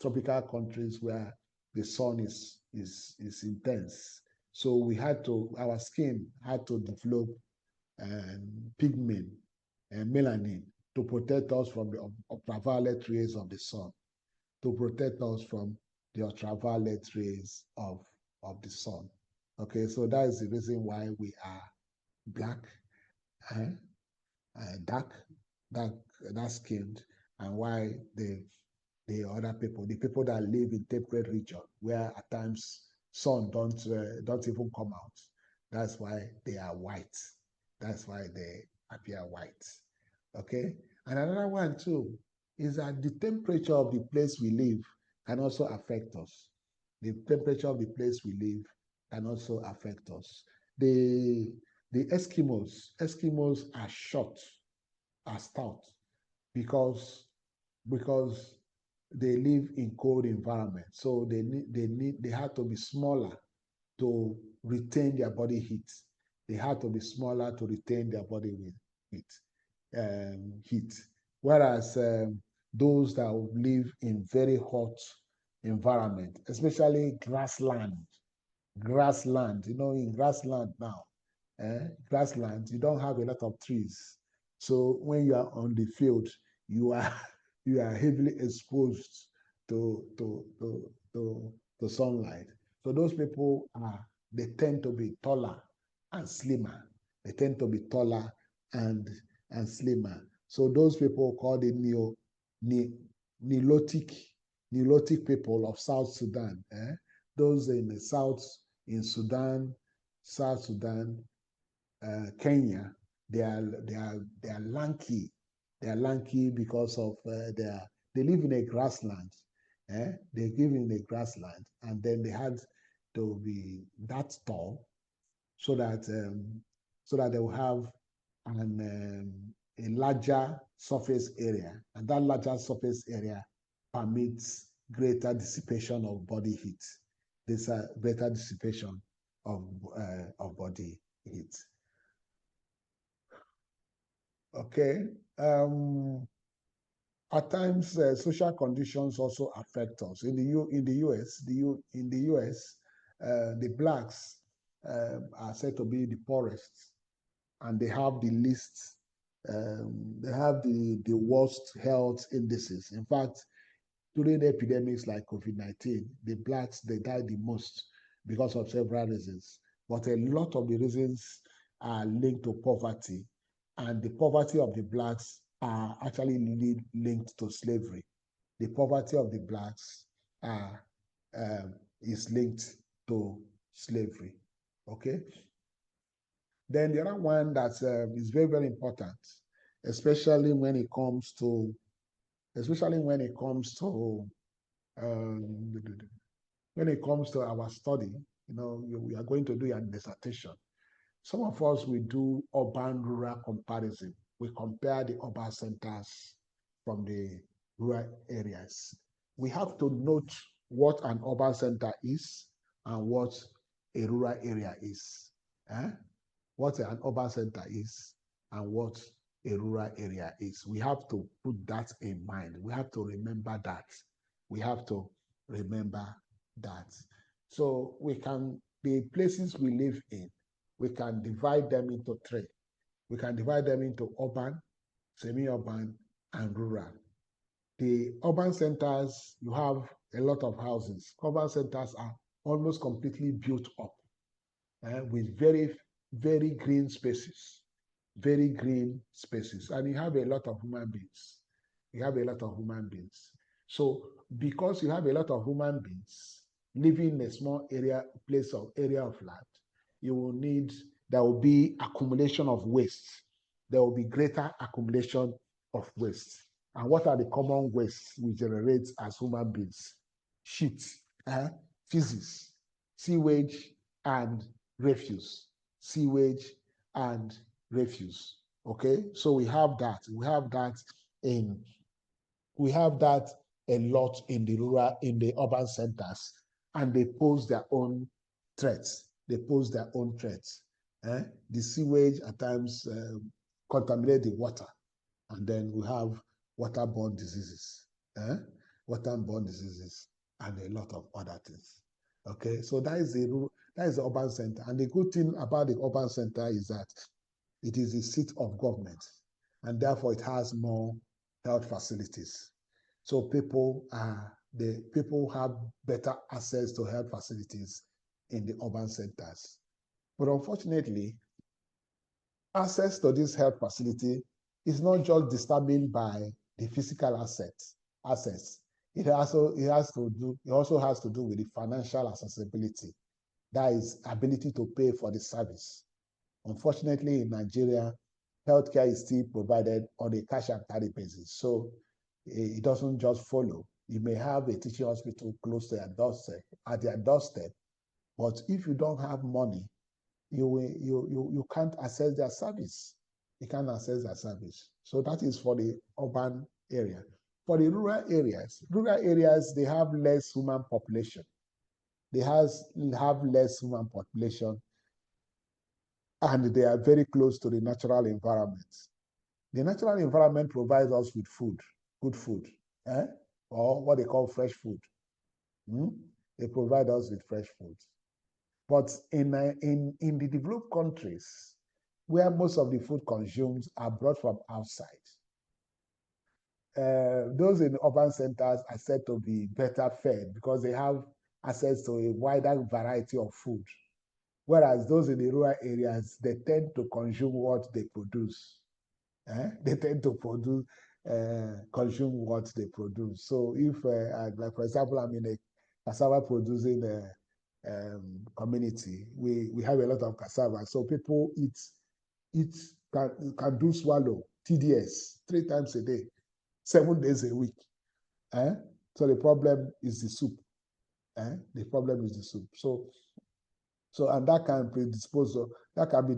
[SPEAKER 1] tropical countries where the sun is intense. So we had to, our skin had to develop pigment and melanin to protect us from the ultraviolet rays of the sun, to protect us from the ultraviolet rays of the sun. Okay, so that is the reason why we are black, dark skinned, and why the other people, the people that live in temperate region where at times sun don't even come out, that's why they are white. That's why they appear white. Okay, and another one too is that the temperature of the place we live can also affect us. The temperature of the place we live can also affect us. The Eskimos are short, are stout, because they live in cold environments. So they have to be smaller to retain their body heat. They have to be smaller to retain their body heat. Whereas those that live in very hot environment, especially grassland, in grassland now, grassland, you don't have a lot of trees. So when you are on the field, you are heavily exposed to sunlight. So those people they tend to be taller and slimmer. They tend to be taller and slimmer. So those people called the Nilotic people of South Sudan. Those in the South, in Sudan, South Sudan, Kenya, they are lanky. They are lanky because of they live in a grassland. They live in a grassland, and then they had to be that tall so that they will have a larger surface area, and that larger surface area permits greater dissipation of body heat. This greater dissipation of body heat. Okay. At times, social conditions also affect us. In the US, the blacks are said to be the poorest, and they have the least. They have the worst health indices. In fact, during the epidemics like COVID-19, the blacks, they died the most because of several reasons. But a lot of the reasons are linked to poverty, and the poverty of the blacks are actually linked to slavery. The poverty of the blacks is linked to slavery. Okay. Then the other one that is very, very important, especially when it comes to our study, we are going to do a dissertation. Some of us, we do urban-rural comparison. We compare the urban centers from the rural areas. We have to note what an urban center is and what a rural area is. What an urban center is and what a rural area is. We have to put that in mind. We have to remember that. So the places we live in, we can divide them into three. We can divide them into urban, semi-urban, and rural. The urban centers, you have a lot of houses. Urban centers are almost completely built up with very, very green spaces, very green spaces. And you have a lot of human beings. You have a lot of human beings. So because you have a lot of human beings living in a small area of land, you will need, there will be accumulation of waste. There will be greater accumulation of waste. And what are the common wastes we generate as human beings? Shit, feces, sewage, and refuse. Sewage and refuse. Okay, so we have that. We have that a lot in the urban centers, and they pose their own threats. They pose their own threats. The sewage at times contaminate the water, and then we have waterborne diseases, waterborne diseases, and a lot of other things. Okay, so that is the urban center, and the good thing about the urban center is that it is the seat of government, and therefore it has more health facilities. So people have better access to health facilities in the urban centers. But unfortunately, access to this health facility is not just determined by the physical assets. It also has to do with the financial accessibility. That is ability to pay for the service. Unfortunately, in Nigeria, healthcare is still provided on a cash and carry basis. So it doesn't just follow. You may have a teaching hospital close to at their doorstep, but if you don't have money, you can't access their service. You can't access their service. So that is for the urban area. For the rural areas, they have less human population. They have less human population, and they are very close to the natural environment. The natural environment provides us with food, good food, or what they call fresh food. They provide us with fresh food. But in the developed countries, where most of the food consumed are brought from outside, those in urban centers are said to be better fed because they have access to a wider variety of food. Whereas those in the rural areas, they tend to consume what they produce. They tend to consume what they produce. So if, like for example, I'm in a cassava producing community, we have a lot of cassava. So people can do swallow, TDS, 3 times a day, 7 days a week. So the problem is the soup. The problem is the soup. So and that can be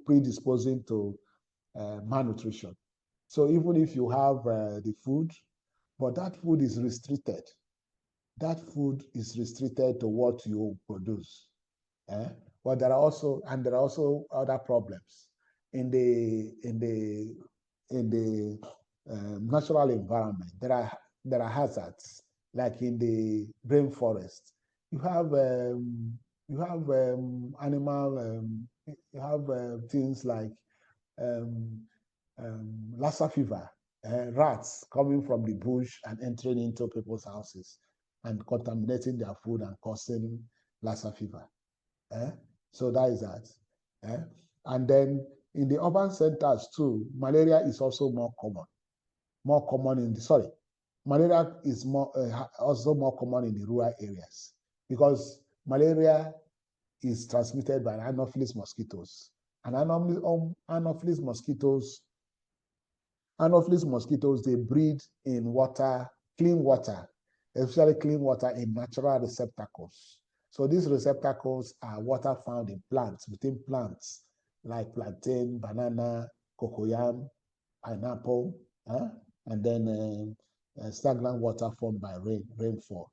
[SPEAKER 1] predisposing to malnutrition. So even if you have the food, but that food is restricted. That food is restricted to what you produce. But there are also other problems in the natural environment. There are hazards, like in the rainforest. You have things like Lassa fever, rats coming from the bush and entering into people's houses and contaminating their food and causing Lassa fever. So that is that. And then in the urban centers too, malaria is also more common. Malaria is also more common in the rural areas because malaria is transmitted by Anopheles mosquitoes. And Anopheles mosquitoes, they breed in water, clean water, especially clean water in natural receptacles. So these receptacles are water found in plants, within plants, like plantain, banana, cocoyam, pineapple, and then stagnant water formed by rainfall,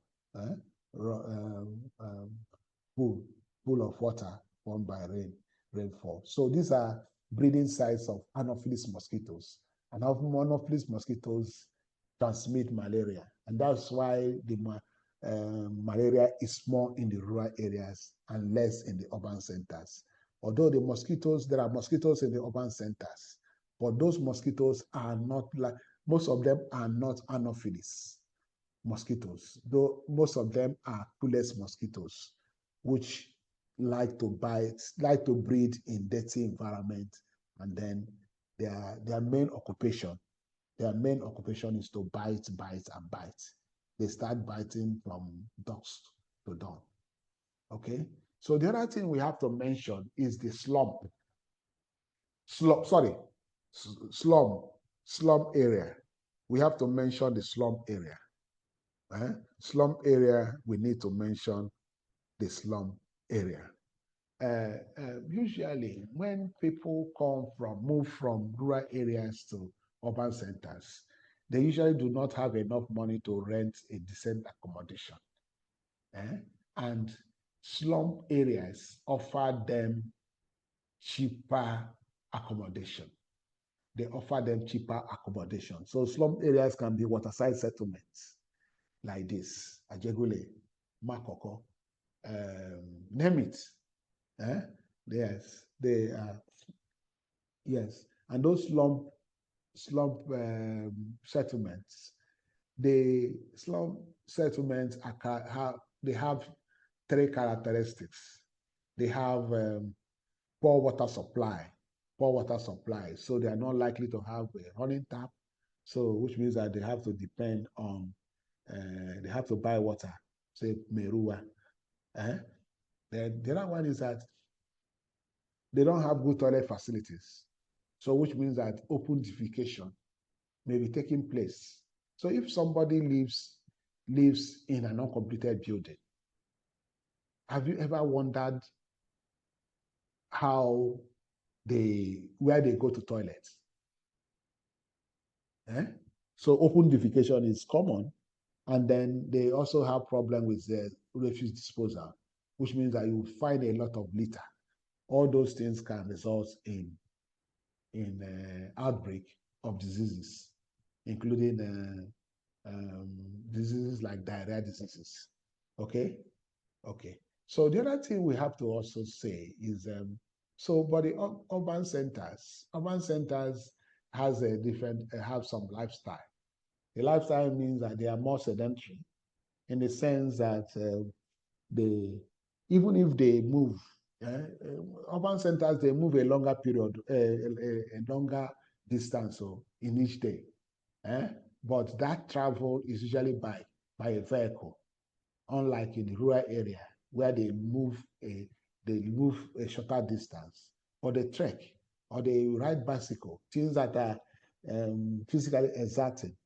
[SPEAKER 1] pool of water formed by rainfall. So these are breeding sites of Anopheles mosquitoes. And Anopheles mosquitoes transmit malaria. And that's why the malaria is more in the rural areas and less in the urban centers. Although there are mosquitoes in the urban centers, but those mosquitoes are not most of them are not Anopheles mosquitoes, though most of them are pullet mosquitoes. which like to breed in dirty environment, and then their main occupation is to bite, and bite. They start biting from dusk to dawn. Okay. So the other thing we have to mention is the slum area. We have to mention the slum area. Slum area, we need to mention the slum area. Usually, when people move from rural areas to urban centers, they usually do not have enough money to rent a decent accommodation. And slum areas offer them cheaper accommodation. They offer them cheaper accommodation. So slum areas can be waterside settlements like this, Ajegule, Makoko, name it. Yes, they are. Yes, and those slum settlements, the slum settlements have three characteristics. They have poor water supply, so they are not likely to have a running tap. So, which means that they have to depend on, they have to buy water, say Merua. The other one is that they don't have good toilet facilities. So, which means that open defecation may be taking place. So, if somebody lives in an uncompleted building, have you ever wondered where they go to toilets? So open defecation is common, and then they also have problem with the refuse disposal, which means that you find a lot of litter. All those things can result in outbreak of diseases, including diseases like diarrhea diseases. Okay. So the other thing we have to also say is, but the urban centers have some lifestyle. The lifestyle means that they are more sedentary, in the sense that even if they move, urban centers, they move a longer period, a longer distance in each day. But that travel is usually by a vehicle, unlike in the rural area where they move a shorter distance, or they trek, or they ride bicycle, things that are physically exerting.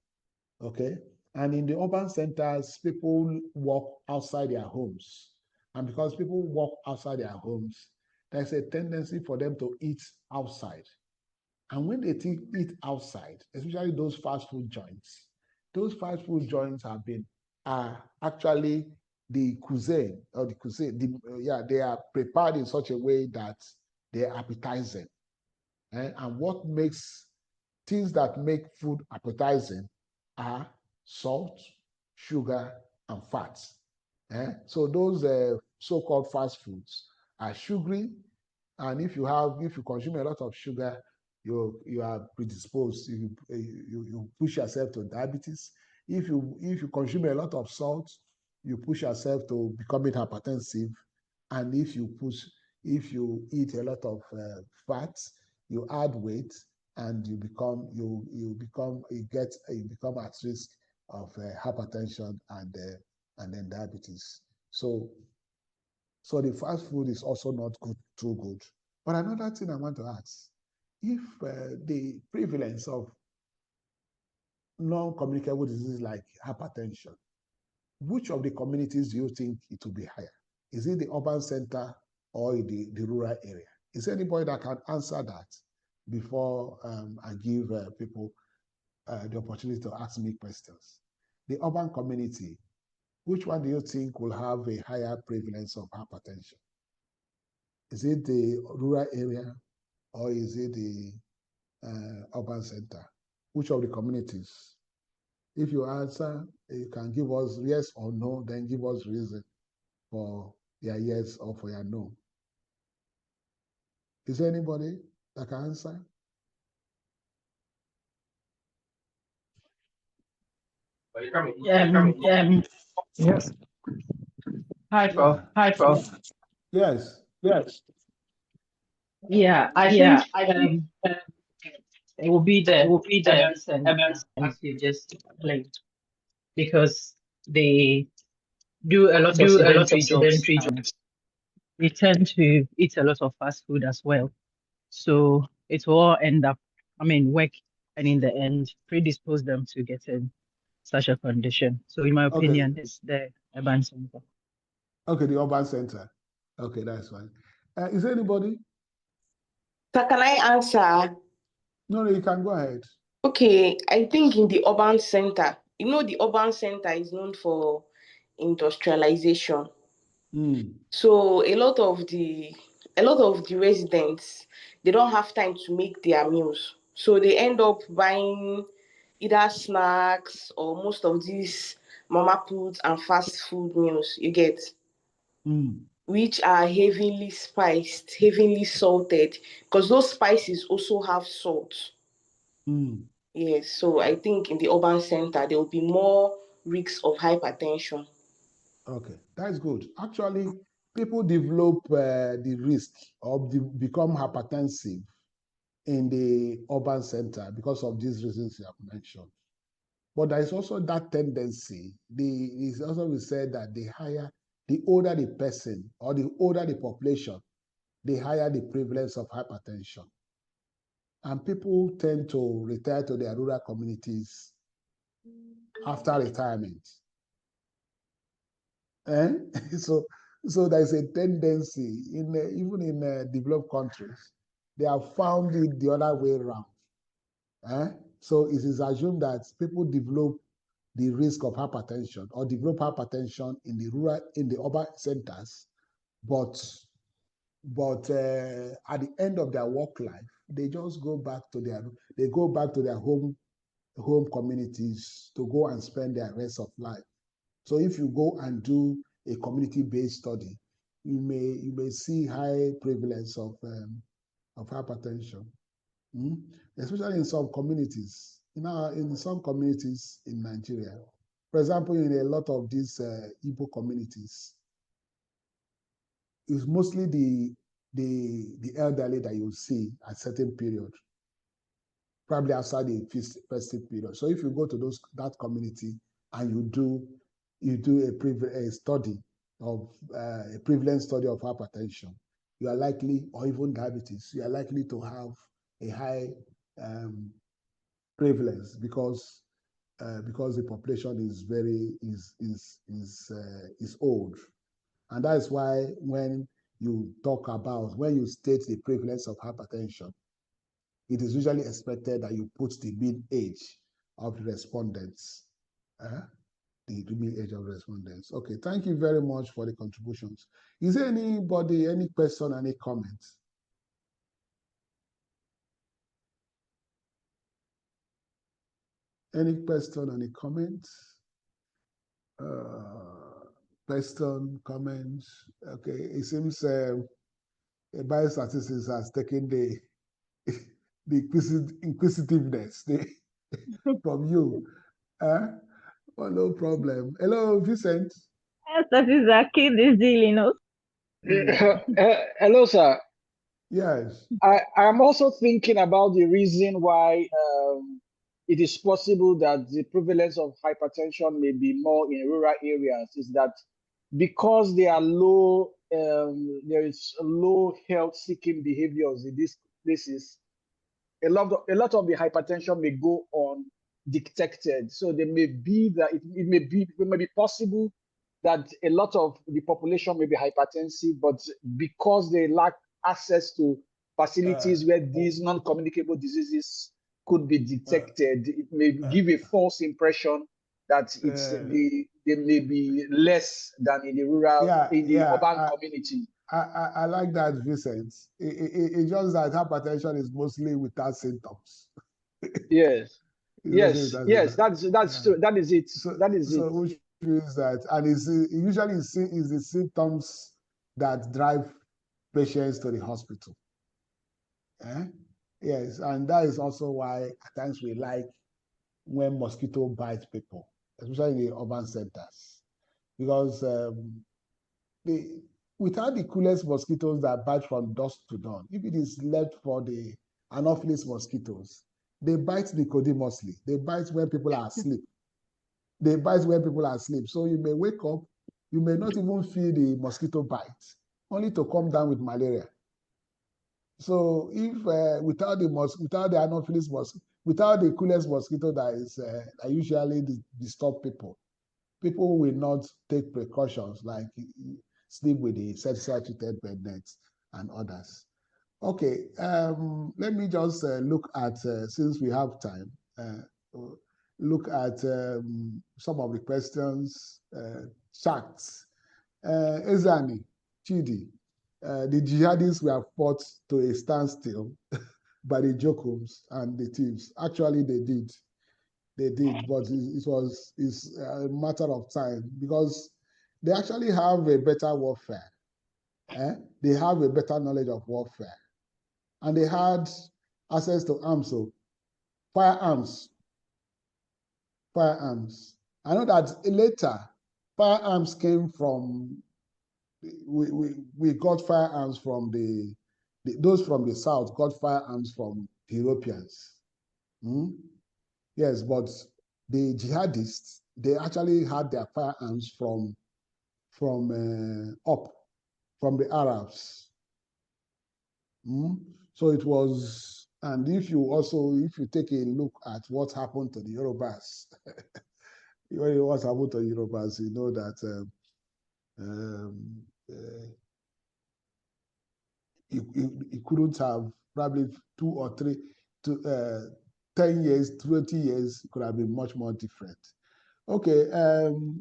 [SPEAKER 1] Okay. And in the urban centers, people walk outside their homes. And because people walk outside their homes, there's a tendency for them to eat outside. And when they eat outside, especially those fast food joints are actually the cuisine, they are prepared in such a way that they're appetizing. And what makes things that make food appetizing are salt, sugar, and fats. So those so-called fast foods are sugary, and if you consume a lot of sugar, you are predisposed. You push yourself to diabetes. If you consume a lot of salt, you push yourself to becoming hypertensive. And if you eat a lot of fats, you add weight, and you become at risk of hypertension and then diabetes. So the fast food is also not too good. But another thing I want to ask, if the prevalence of non-communicable diseases like hypertension, which of the communities do you think it will be higher? Is it the urban center or the rural area? Is there anybody that can answer that before I give people the opportunity to ask me questions? The urban community, which one do you think will have a higher prevalence of hypertension? Is it the rural area or is it the urban center? Which of the communities? If you answer, you can give us yes or no, then give us reason for your yes or for your no. Is there anybody that can answer?
[SPEAKER 4] Yes. Hi, Prof.
[SPEAKER 1] Hi, Prof. Yes. Yes.
[SPEAKER 4] Yeah, I think it will be the MS and you just explained because they do a lot of sedentary jobs and they tend to eat a lot of fast food as well. So it will all end up, work and in the end predispose them to getting such a condition. So in my opinion, it's the urban center.
[SPEAKER 1] Okay, the urban center. Okay, that's fine. Is there anybody?
[SPEAKER 5] So can I answer?
[SPEAKER 1] No, you can go ahead.
[SPEAKER 5] Okay, I think in the urban center, the urban center is known for industrialization. So a lot of the residents, they don't have time to make their meals. So they end up buying either snacks or most of these mama puts and fast food meals, you get, which are heavily spiced, heavily salted, because those spices also have salt. Yes, so I think in the urban center, there will be more risks of hypertension.
[SPEAKER 1] Okay, that's good. Actually, people develop the risk of become hypertensive in the urban center because of these reasons you have mentioned. But there is also that tendency. It's also been said that the older the person or the older the population, the higher the prevalence of hypertension. And people tend to retire to their rural communities after retirement. So there's a tendency even in developed countries, they have found it the other way around. So it is assumed that people develop the risk of hypertension or develop hypertension in the urban centers, but at the end of their work life, they just go back to their home communities to go and spend their rest of life. So if you go and do a community-based study, you may see high prevalence of hypertension, especially in some communities. In some communities in Nigeria, for example, in a lot of these Igbo communities, it's mostly the elderly that you see at certain period, probably after the festive period. So if you go to that community and you do a study of a prevalence study of hypertension, you are likely, or even diabetes, you are likely to have a high prevalence because the population is old, and that is why when you state the prevalence of hypertension, it is usually expected that you put the mean age of the respondents. The mean age of respondents. Okay, thank you very much for the contributions. Is there anybody, any question, any comments? Any question, any comments? Question, comments? Okay, it seems biostatistics has taken the inquisitiveness from you. Well, no problem. Hello, Vincent.
[SPEAKER 6] Yes, that is a kid is dealing us.
[SPEAKER 7] Hello, sir.
[SPEAKER 1] Yes.
[SPEAKER 7] I'm also thinking about the reason why it is possible that the prevalence of hypertension may be more in rural areas is that because there are there is low health-seeking behaviors in these places, a lot of the hypertension may go undetected. So there may be that it may be possible that a lot of the population may be hypertensive, but because they lack access to facilities where these non-communicable diseases could be detected, it may give a false impression that they may be less than in the urban community.
[SPEAKER 1] I like that, Vincent. It's just that hypertension is mostly without symptoms.
[SPEAKER 7] Yes. Yes. That's true. That is it.
[SPEAKER 1] So which means that, and usually it's the symptoms that drive patients to the hospital. Yes, and that is also why at times we like when mosquito bites people, especially in the urban centers, because without the coolest mosquitoes that bite from dusk to dawn, if it is left for the Anopheles mosquitoes, they bite nicodemously. They bite when people are asleep. They bite when people are asleep. So you may wake up, you may not even feel the mosquito bite, only to come down with malaria. So if without the Anopheles mosquito, without the coolest mosquito that usually disturb people will not take precautions like sleep with the insecticide-treated bed nets and others. Okay, let me just look at, since we have time, look at some of the questions, charts. Ezani, Chidi, the jihadists were fought to a standstill by the Jokums and the thieves. Actually, they did. They did, but it's a matter of time because they actually have a better warfare. They have a better knowledge of warfare. And they had access to arms, so firearms. I know that later, firearms came from, we got firearms from those from the South got firearms from the Europeans. Yes, but the jihadists, they actually had their firearms from the Arabs. So it was, and if you take a look at what happened to the Yorubas, what happened to the Yorubas, you know that it couldn't have probably 2 or 3 to 10 years, 20 years, could have been much more different. Okay,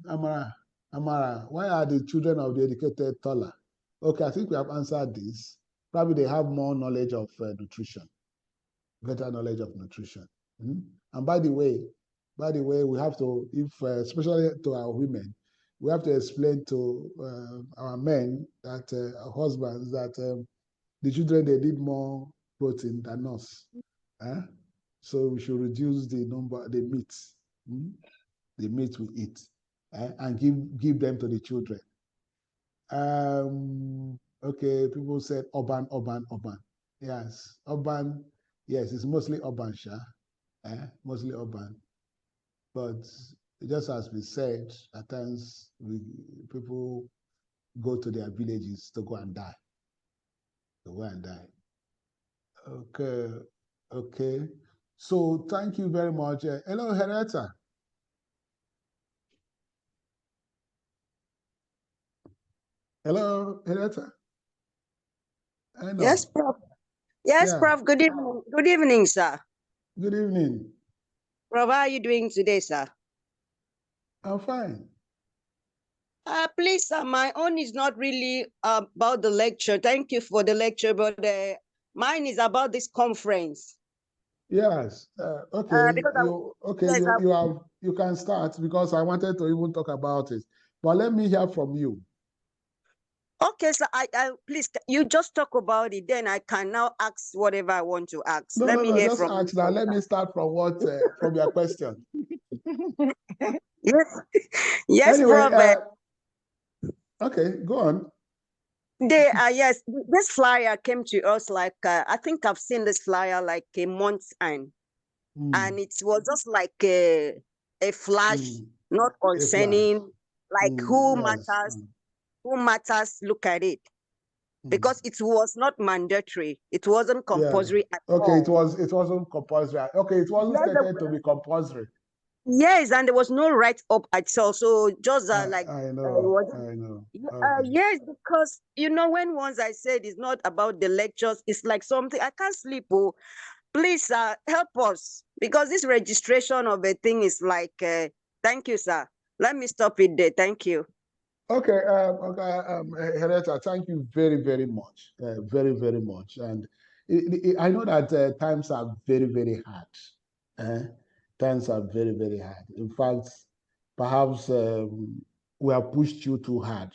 [SPEAKER 1] Amara, why are the children of the educated taller? Okay, I think we have answered this. Probably they have more knowledge of nutrition, better knowledge of nutrition. And by the way, we have to, especially to our women, we have to explain to our men that our husbands that the children, they need more protein than us. So we should reduce the meat. The meat we eat, and give them to the children. Okay, people said urban. Yes, urban. Yes, it's mostly urban, mostly urban. But just as we said, at times people go to their villages to go and die. Okay. So thank you very much. Hello, Henrietta. Hello, Henrietta.
[SPEAKER 8] Yes, Prof. Yes, yeah. Prof. Good evening. Good evening, sir.
[SPEAKER 1] Good evening.
[SPEAKER 8] Prof, how are you doing today, sir?
[SPEAKER 1] I'm fine.
[SPEAKER 8] Please, sir, my own is not really about the lecture. Thank you for the lecture, but mine is about this conference.
[SPEAKER 1] Yes. Okay. You can start because I wanted to even talk about it. But let me hear from you.
[SPEAKER 8] Okay, so I please, you just talk about it, then I can now ask whatever I want to ask.
[SPEAKER 1] No, just ask now. Let me start from from your question.
[SPEAKER 8] Yes,
[SPEAKER 1] anyway,
[SPEAKER 8] Prof.
[SPEAKER 1] Okay, go on.
[SPEAKER 8] Yes, this flyer came to us like, I think I've seen this flyer like a month and it was just like a flash, not concerning like who matters, look at it. Because it was not mandatory. It wasn't compulsory at all.
[SPEAKER 1] Okay, it wasn't compulsory. Okay, it wasn't stated to be compulsory.
[SPEAKER 8] Yes, and there was no write-up at all. So just like
[SPEAKER 1] I know. Okay.
[SPEAKER 8] Yes, because when once I said it's not about the lectures, it's like something I can't sleep. Oh, please, help us, because this registration of a thing is like. Thank you, sir. Let me stop it there. Thank you.
[SPEAKER 1] Okay, Henrietta, thank you very, very much, very, very much. And I know that times are very, very hard. Times are very, very hard. In fact, perhaps we have pushed you too hard.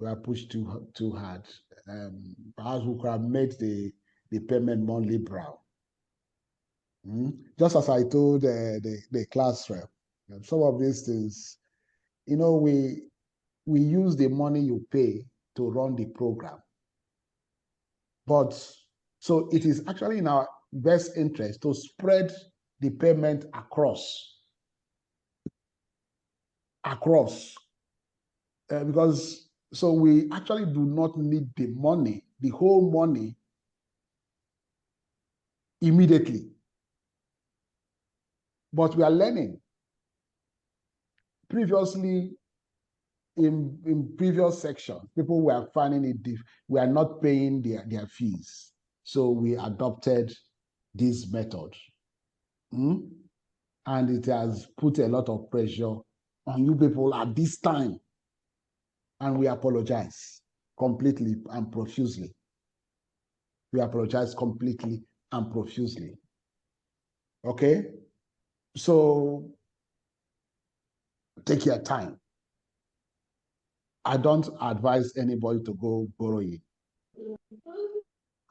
[SPEAKER 1] Too hard. Perhaps we could have made the payment more liberal. Just as I told the class rep, some of these things, we use the money you pay to run the program. But so it is actually in our best interest to spread the payment across. Because so we actually do not need the money, the whole money, immediately. But we are learning. Previously, in previous sections, people were finding it we are not paying their fees. So we adopted this method. And it has put a lot of pressure on you people at this time. And we apologize completely and profusely. We apologize completely and profusely. Okay? So take your time. I don't advise anybody to go borrowing.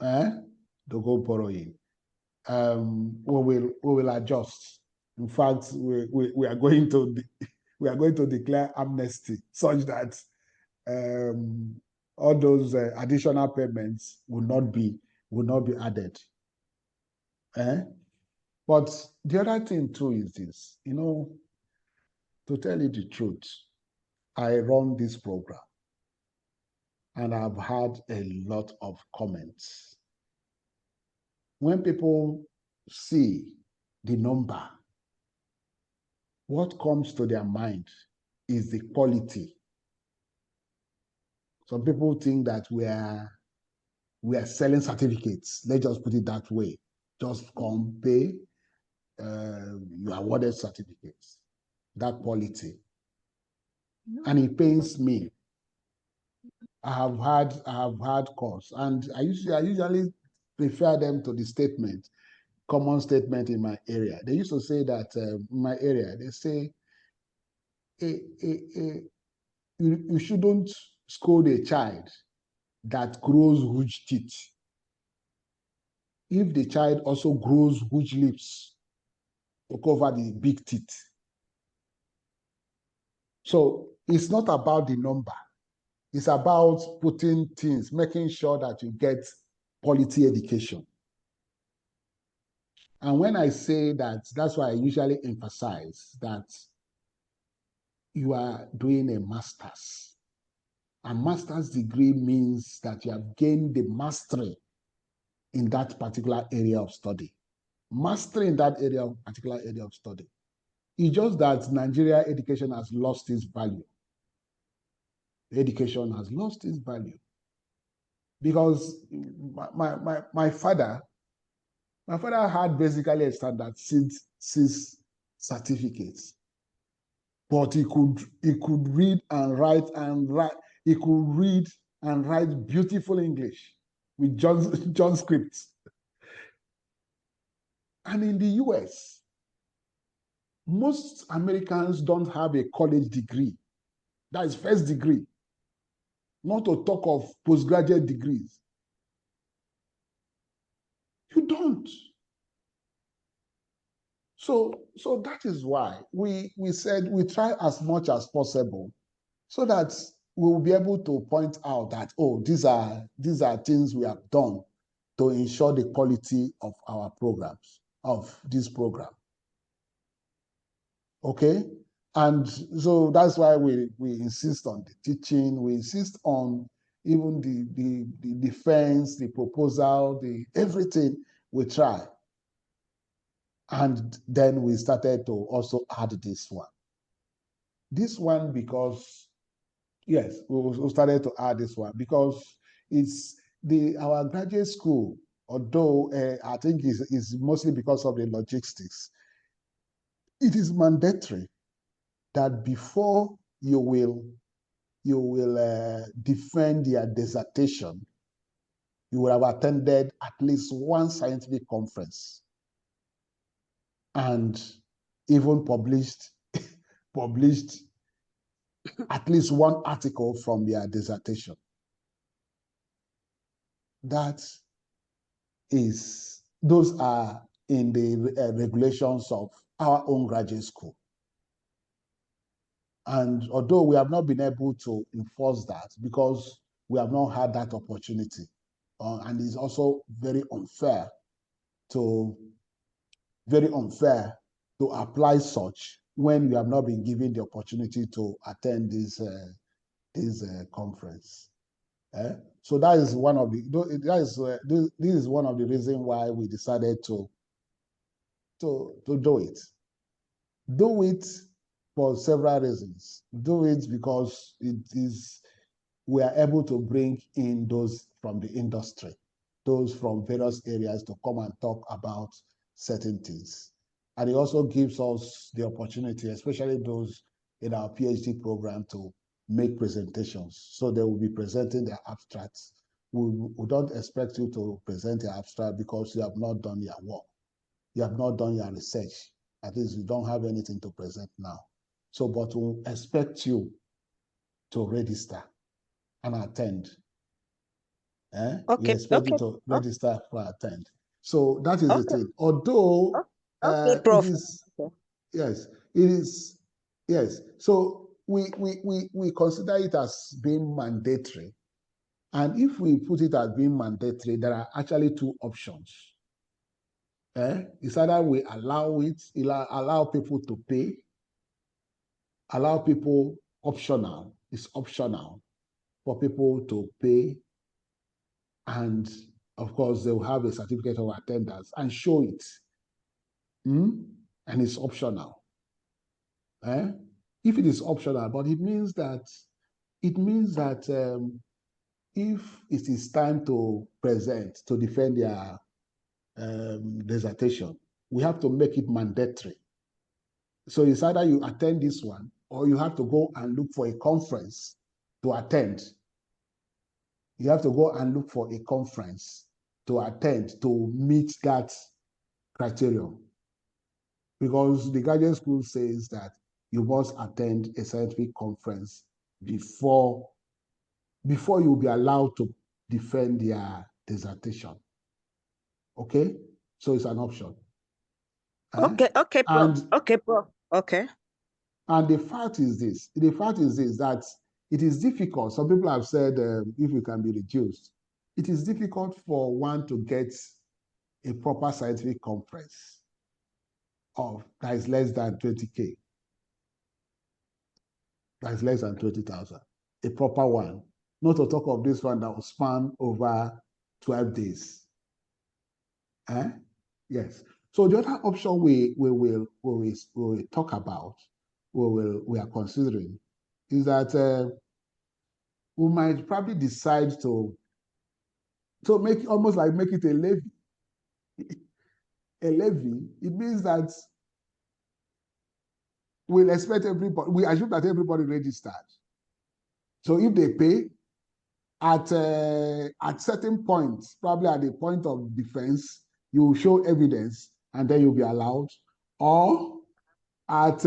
[SPEAKER 1] To go borrowing. We will adjust. In fact, we are going to declare amnesty such that all those additional payments will not be added. But the other thing too is this, to tell you the truth, I run this program and I've had a lot of comments. When people see the number, what comes to their mind is the quality. Some people think that we are selling certificates. Let's just put it that way. Just come pay, you are awarded certificates. That quality. And it pains me. I have had calls, and I usually refer them to the statement, common statement in my area. They used to say that in my area, they say, you shouldn't scold a child that grows huge teeth if the child also grows huge lips to cover the big teeth. So it's not about the number. It's about putting things, making sure that you get quality education. And when I say that, that's why I usually emphasize that you are doing a master's. A master's degree means that you have gained the mastery in that particular area of study. Mastery in that particular area of study. It's just that Nigeria education has lost its value. Education has lost its value. Because my father had basically a standard 6 certificates. But he could read and write he could read and write beautiful English with John scripts. And in the US, most Americans don't have a college degree. That is first degree. Not to talk of postgraduate degrees. You don't. So that is why we said we try as much as possible so that we will be able to point out that, oh, these are things we have done to ensure the quality of our programs, of this program. Okay? And so that's why we insist on the teaching, we insist on even the defense, the proposal, everything we try. And then we started to also add this one. This one because, yes, we started to add this one because it's our graduate school, although I think is mostly because of the logistics. It is mandatory that before you will defend your dissertation, you will have attended at least one scientific conference and even published at least one article from their dissertation. Those are in the regulations of our own graduate school. And although we have not been able to enforce that because we have not had that opportunity, and it's also very unfair to apply such when you have not been given the opportunity to attend this conference. So that is one of the this is one of the reasons why we decided to do it. Do it for several reasons. Do it because we are able to bring in those from the industry, those from various areas to come and talk about certain things. And it also gives us the opportunity, especially those in our PhD program, to make presentations. So they will be presenting their abstracts. We don't expect you to present your abstract because you have not done your work. You have not done your research. At least you don't have anything to present now. So, but we expect you to register and attend. We expect you to register for attend. So that is the thing. Although
[SPEAKER 8] Prof.
[SPEAKER 1] it is, yes, it is, yes. So we consider it as being mandatory. And if we put it as being mandatory, there are actually two options. It's either we allow people to pay, allow people optional. It's optional for people to pay, and of course they will have a certificate of attendance and show it. And it's optional. If it is optional, but it means that if it is time to present, to defend their dissertation, we have to make it mandatory. So it's either you attend this one or you have to go and look for a conference to attend. You have to go and look for a conference to attend to meet that criterion. Because the graduate school says that you must attend a scientific conference before you'll be allowed to defend their dissertation. Okay? So it's an option.
[SPEAKER 8] Okay, Prof. Okay, Prof. Okay.
[SPEAKER 1] And the fact is this, that it is difficult. Some people have said if it can be reduced, it is difficult for one to get a proper scientific conference that is less than 20K. That is less than 20,000. A proper one. Not to talk of this one that will span over 12 days. Yes. So the other option we will talk about, we are considering, is that we might probably decide to make it a levy. A levy, it means that we'll expect everybody, we assume that everybody registered. So if they pay at certain points, probably at the point of defense, you show evidence and then you'll be allowed. Or at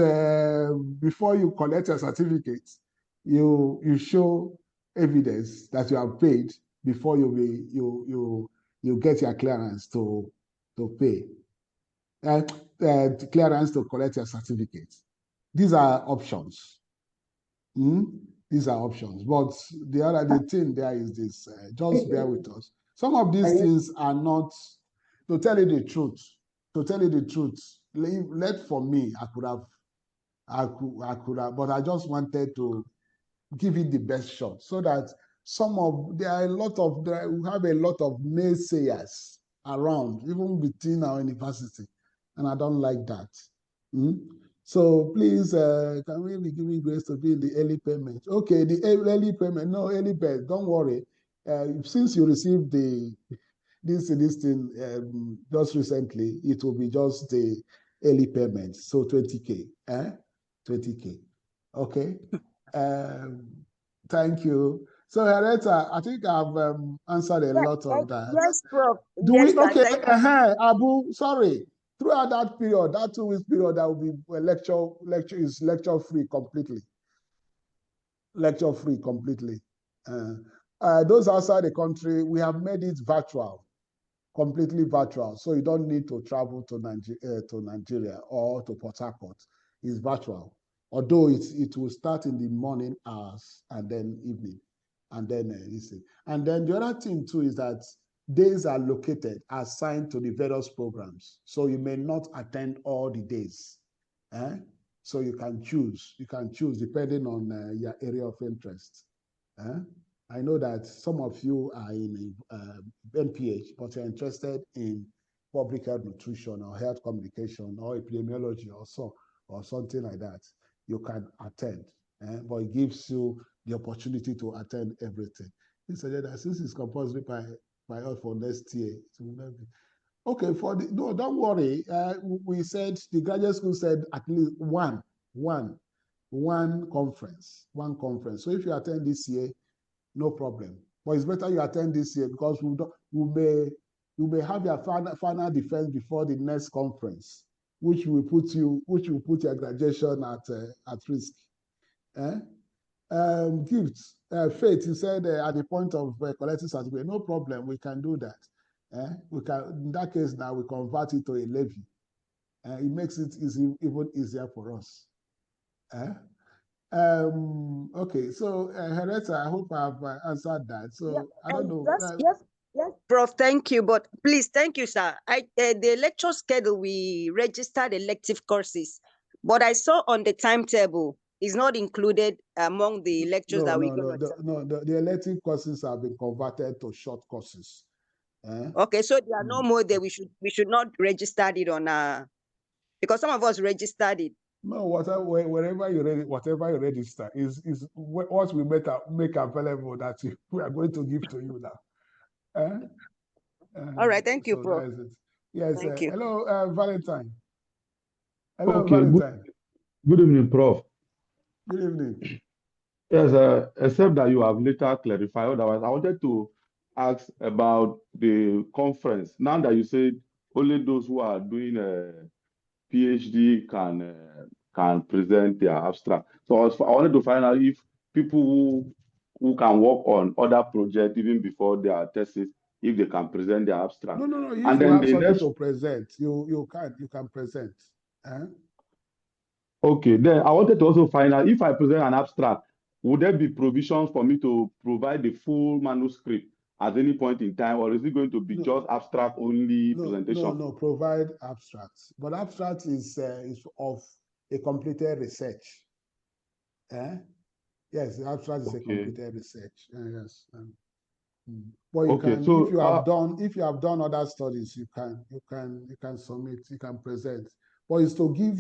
[SPEAKER 1] before you collect your certificate, you show evidence that you have paid before you get your clearance to pay, clearance to collect your certificate. These are options. These are options. But the thing there is this, just bear with us. Some of these things are not, to tell you the truth, let for me, I could have, but I just wanted to give it the best shot so that we have a lot of naysayers around, even within our university, and I don't like that. So please, can we be giving grace to be in the early payment? Okay, the early payment, no early payment, don't worry. Since you received this thing just recently, it will be just the early payment, so 20K, 20K, okay? Thank you. So, Henrietta, I think I've answered a lot of that.
[SPEAKER 8] Yes, Prof.
[SPEAKER 1] Okay, Abu, sorry. Throughout that period, that 2 weeks period, that will be a lecture free completely. Lecture free completely. Those outside the country, we have made it virtual, completely virtual. So you don't need to travel to Nigeria or to Port Harcourt. It's virtual. although it will start in the morning hours and then evening, and then listen. And then the other thing too is that days are located, assigned to the various programs. So you may not attend all the days. So you can choose depending on your area of interest. I know that some of you are in MPH, but you're interested in public health nutrition or health communication or epidemiology or something like that. You can attend, but it gives you the opportunity to attend everything. Since it's compulsory by us for next year, it will not be. Okay, no, don't worry. We said the graduate school said at least one conference. So if you attend this year, no problem. But it's better you attend this year because you may have your final defense before the next conference, which will put your graduation at risk. Gifts, Faith, you said at the point of collecting certificate, no problem, we can do that. We can, in that case now, we convert it to a levy. It makes it even easier for us. Okay, so Henrietta, I hope I've answered that. So yeah, I don't know.
[SPEAKER 8] Yes, Prof. Thank you, but please, thank you, sir. The lecture schedule, we registered elective courses, but I saw on the timetable is not included among the lectures that we go.
[SPEAKER 1] The elective courses have been converted to short courses.
[SPEAKER 8] Okay, so there are no more there. We should not register it on because some of us registered it.
[SPEAKER 1] No, whatever you register is what we make available that we are going to give to you now.
[SPEAKER 8] All right, thank you, Prof.
[SPEAKER 1] That is it. Yes,
[SPEAKER 8] thank you.
[SPEAKER 1] Hello, Valentine. Hello,
[SPEAKER 9] okay,
[SPEAKER 1] Valentine.
[SPEAKER 9] Good evening, Prof.
[SPEAKER 1] Good evening.
[SPEAKER 9] Yes, except that you have later clarified. Otherwise, I wanted to ask about the conference. Now that you said only those who are doing a PhD can present their abstract. So I wanted to find out if people who can work on other projects even before their thesis, if they can present their abstract.
[SPEAKER 1] No. If you have something to present, you can present.
[SPEAKER 9] Okay, then I wanted to also find out if I present an abstract, would there be provisions for me to provide the full manuscript at any point in time, or is it going to be just abstract only presentation?
[SPEAKER 1] No, provide abstracts. But abstract is of a completed research. Yes, the abstract is a completed research. Yes. But you can, so, if you have done other studies, you can submit, you can present. But it's to give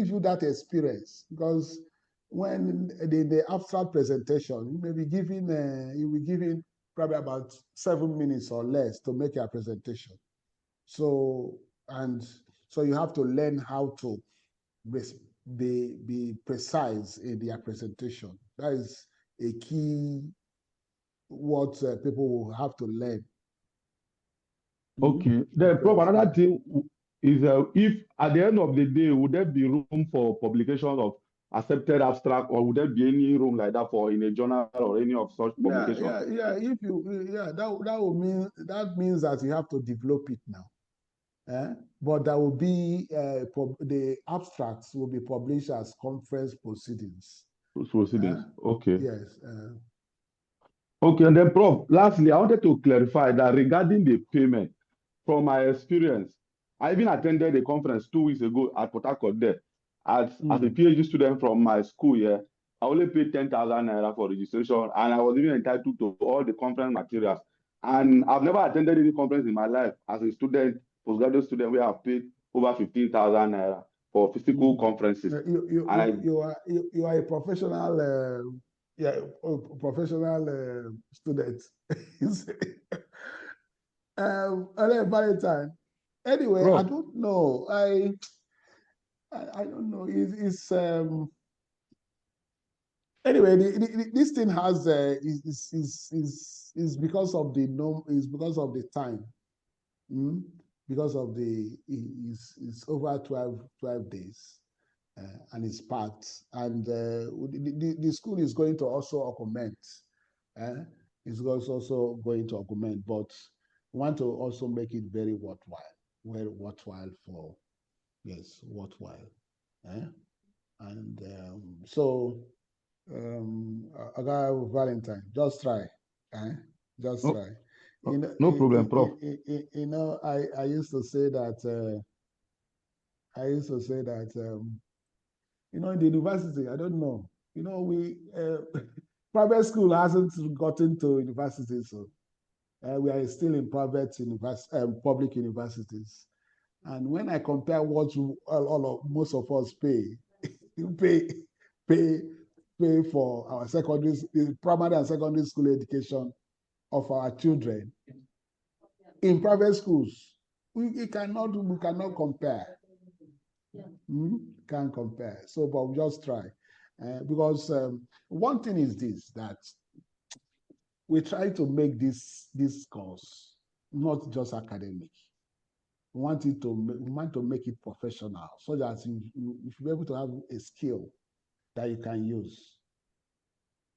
[SPEAKER 1] you that experience, because when the abstract presentation, you will be given probably about 7 minutes or less to make your presentation. So you have to learn how to be precise in their presentation. That is a key what people will have to learn.
[SPEAKER 9] Okay. Then, Prof, another thing is if at the end of the day, would there be room for publication of accepted abstract, or would there be any room like that for in a journal or any of such publication?
[SPEAKER 1] That means that you have to develop it now. But that will be the abstracts will be published as conference proceedings.
[SPEAKER 9] Proceedings. Okay.
[SPEAKER 1] Yes.
[SPEAKER 9] Okay, and then Prof, lastly, I wanted to clarify that regarding the payment, from my experience, I even attended a conference 2 weeks ago at Port Harcourt there. As a PhD student from my school here, I only paid 10,000 naira for registration, and I was even entitled to all the conference materials. And I've never attended any conference in my life as a student, postgraduate student, where I've paid over 15,000 naira for physical conferences.
[SPEAKER 1] You are a professional. Professional student. Valentine. Anyway, Prof. I don't know. I don't know. Anyway, this thing has is because of the because of the time. Because of it's over 12 days. And it's packed, and the school is going to also augment. It's also going to augment, but we want to also make it very worthwhile. Worthwhile. And Aga Valentine, just try. Just
[SPEAKER 9] No,
[SPEAKER 1] try.
[SPEAKER 9] no problem, Prof.
[SPEAKER 1] I used to say that in the university, I don't know. We private school hasn't gotten to university, so we are still in public universities. And when I compare what most of us pay, pay for our primary and secondary school education of our children in private schools, we cannot compare. Can't compare. So, but we just try. Because one thing is this, that we try to make this course not just academic. We want to make it professional, so that you should be able to have a skill that you can use.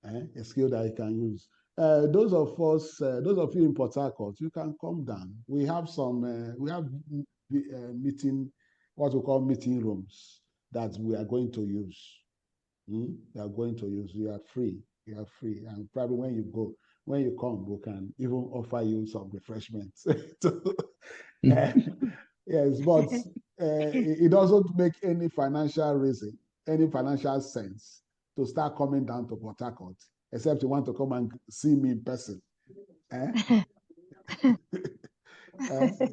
[SPEAKER 1] A skill that you can use. Those of you in Port Harcourt, you can come down. We have meeting, what we call meeting rooms that we are going to use. We are going to use. You are free. And probably when you come, we can even offer you some refreshments. Yes, but it doesn't make any financial sense to start coming down to Port Harcourt, except you want to come and see me in person.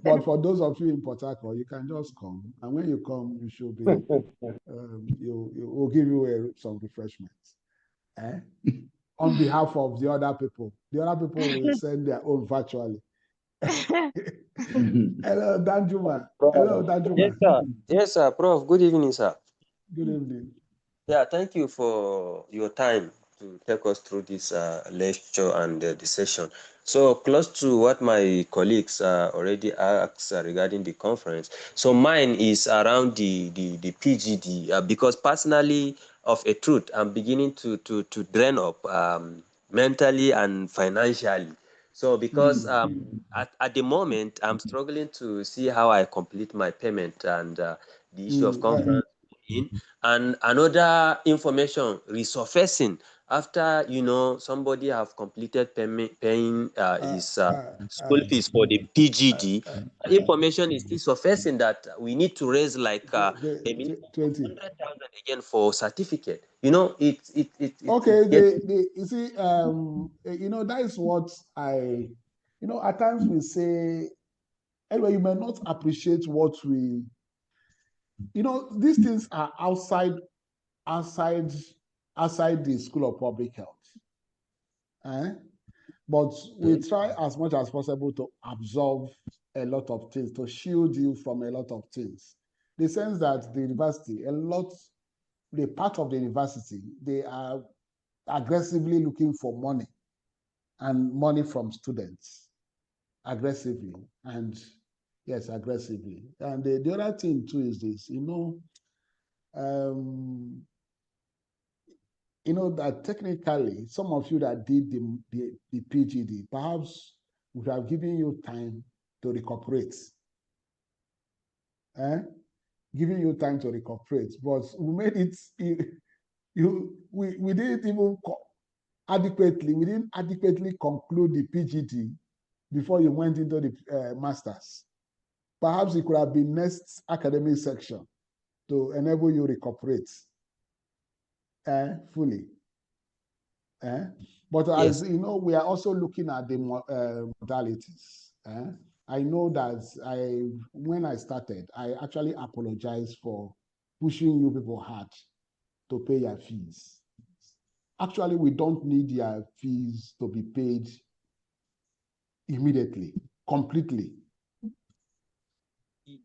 [SPEAKER 1] But for those of you in Port Harcourt, you can just come. And when you come, you should be, we'll give you some refreshments. On behalf of the other people. The other people will send their own virtually. Hello, Danjuma. Hello, Danjuma.
[SPEAKER 10] Yes, sir. Yes, sir. Prof, good evening, sir.
[SPEAKER 1] Good evening.
[SPEAKER 10] Yeah, thank you for your time to take us through this lecture and the session. So close to what my colleagues already asked regarding the conference. So mine is around the PGD because personally, of a truth, I'm beginning to drain up mentally and financially. So because at the moment, I'm struggling to see how I complete my payment and the issue of conference in. And another information resurfacing after somebody have completed paying his school fees for the PGD. Information is still surfacing that we need to raise like a minimum of 100,000 again for certificate.
[SPEAKER 1] Okay, you see, that is what at times we say. Anyway, you may not appreciate what these things are outside the School of Public Health. But we try as much as possible to absorb a lot of things, to shield you from a lot of things. The sense that the university, the part of the university, they are aggressively looking for money and money from students aggressively. And yes, aggressively. And the other thing too is this, that technically, some of you that did the PGD, perhaps would have given you time to recuperate. Giving you time to recuperate, but we made it. We didn't even adequately. We didn't adequately conclude the PGD before you went into the masters. Perhaps it could have been next academic section to enable you recuperate fully. But as you know, we are also looking at the modalities. I know that when I started, I actually apologized for pushing you people hard to pay your fees. Actually, we don't need your fees to be paid immediately, completely.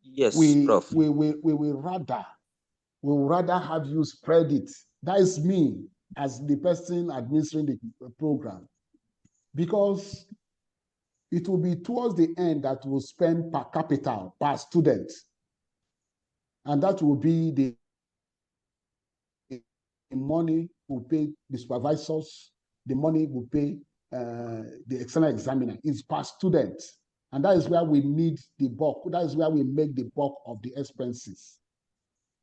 [SPEAKER 10] Yes, Prof.
[SPEAKER 1] We will rather have you spread it. That is me as the person administering the program, because it will be towards the end that we'll spend per capita, per student. And that will be the money we'll pay the supervisors, the money we'll pay the external examiner. It's per student. And that is where we need the bulk. That is where we make the bulk of the expenses.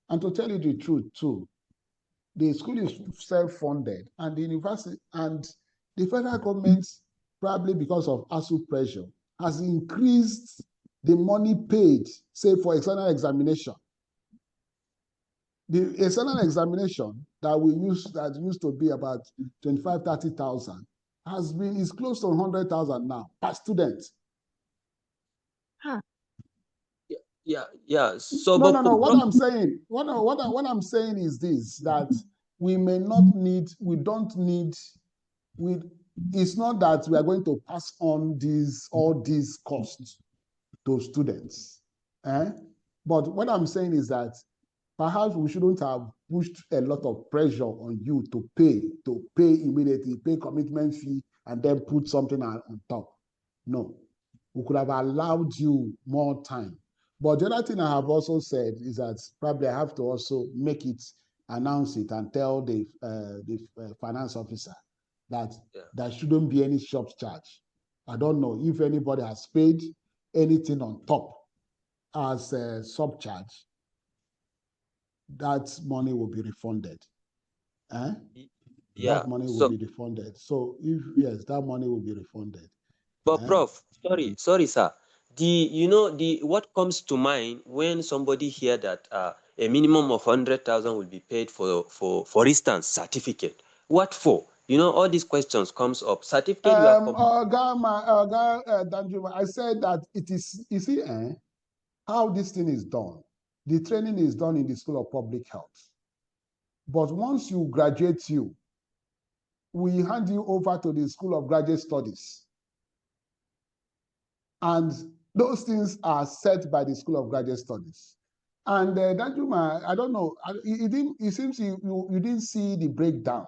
[SPEAKER 1] And to tell you the truth too, The school is self-funded, and the university and the federal government, probably because of ASU pressure, has increased the money paid, say, for external examination. The external examination that used to be about 25, 30,000 is close to 100,000 now per student.
[SPEAKER 10] Yeah. So,
[SPEAKER 1] No,
[SPEAKER 10] but
[SPEAKER 1] no, no. What I'm saying, what I'm saying is this: that we may not need, we don't need, we. It's not that we are going to pass on all these costs to students, but what I'm saying is that perhaps we shouldn't have pushed a lot of pressure on you to pay immediately, pay commitment fee, and then put something on top. No, we could have allowed you more time. But the other thing I have also said is that probably I have to also announce it, and tell the finance officer that there shouldn't be any shop charge. I don't know if anybody has paid anything on top as a subcharge. That money will be refunded. That money will be refunded. So yes, that money will be refunded.
[SPEAKER 10] But Prof, sorry, sir. What comes to mind when somebody hear that a minimum of 100,000 will be paid for instance, certificate. What for? All these questions comes up. Certificate you have
[SPEAKER 1] Danjuma, I said that it is, you see, how this thing is done. The training is done in the School of Public Health. But once you graduate, we hand you over to the School of Graduate Studies. And those things are set by the School of Graduate Studies. And Danjuma, I don't know, it seems you didn't see the breakdown.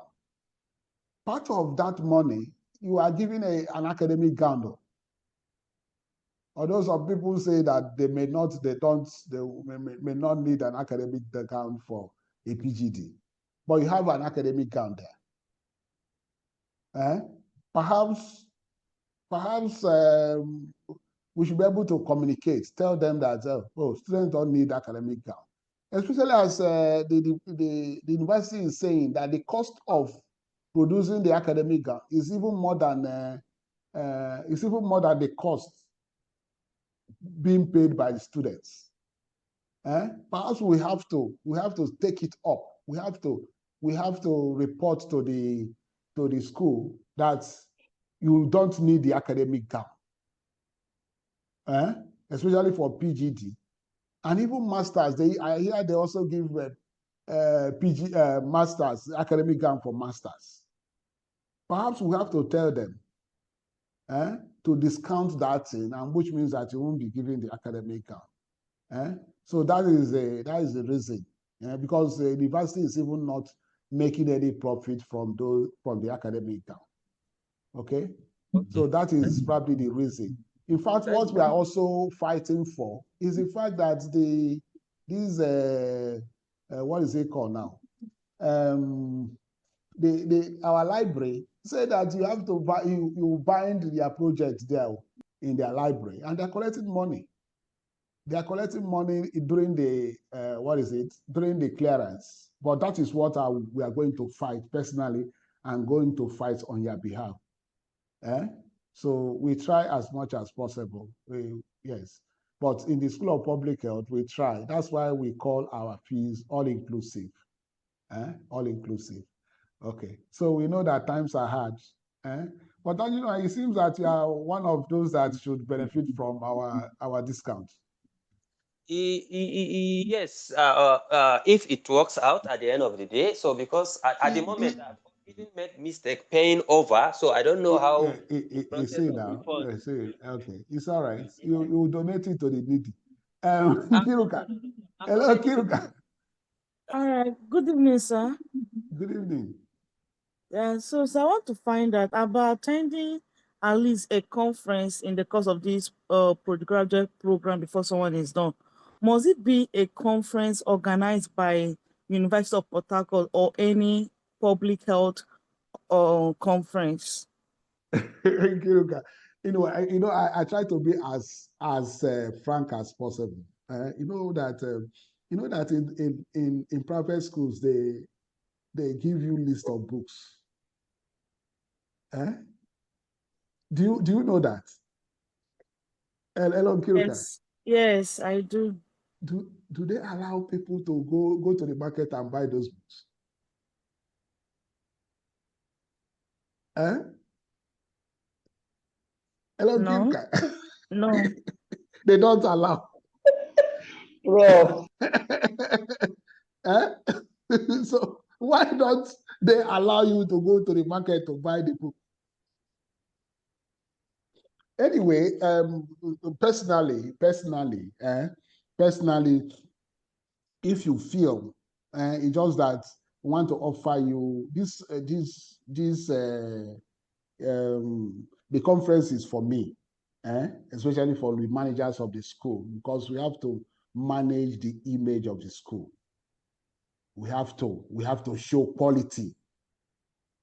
[SPEAKER 1] Part of that money, you are giving an academic gown. Although some people say that they may not need an academic gown for a PGD, but you have an academic gown there. Perhaps we should be able to communicate, tell them that students don't need academic gown, especially as the university is saying that the cost of producing the academic gown is even more than the cost being paid by the students. Perhaps we have to take it up. We have to report to the school that you don't need the academic gown, especially for PGD and even masters. I hear they also give masters academic gown for masters. Perhaps we have to tell them to discount that thing, and which means that you won't be giving the academic gown. So that is the reason, because the university is even not making any profit from the academic gown. Okay, so that is probably the reason. In fact, what we are also fighting for is the fact that what is it called now? Our library say that you have to buy, you bind their project there in their library, and they're collecting money. They are collecting money during the during the clearance. But that is what we are going to fight personally, and going to fight on your behalf. So we try as much as possible. Yes. But in the School of Public Health, we try. That's why we call our fees all-inclusive. All-inclusive. Okay. So we know that times are hard. But then, it seems that you are one of those that should benefit from our discount.
[SPEAKER 10] Yes, if it works out at the end of the day. So because at the moment I didn't make mistake paying over, so I don't know how.
[SPEAKER 1] You see now. Okay, it's all right. You donate it to the needy. Kiruka. Hello, Kiruka.
[SPEAKER 11] All right. Good evening, sir.
[SPEAKER 1] Good evening.
[SPEAKER 11] Yeah, so I want to find out about attending at least a conference in the course of this postgraduate program before someone is done. Must it be a conference organized by University of Port Harcourt or any public health conference?
[SPEAKER 1] Kiruka, I try to be as frank as possible. You know that in private schools they give you list of books. Do you know that? Hello, Kiruka.
[SPEAKER 11] Yes, I do.
[SPEAKER 1] Do they allow people to go to the market and buy those books? Hello,
[SPEAKER 11] No.
[SPEAKER 1] Kiruka.
[SPEAKER 11] No.
[SPEAKER 1] They don't allow.
[SPEAKER 7] Prof.
[SPEAKER 1] So why don't they allow you to go to the market to buy the book? Anyway, personally, if you feel it's just that we want to offer you the conference is for me, especially for the managers of the school, because we have to manage the image of the school. We have to show quality.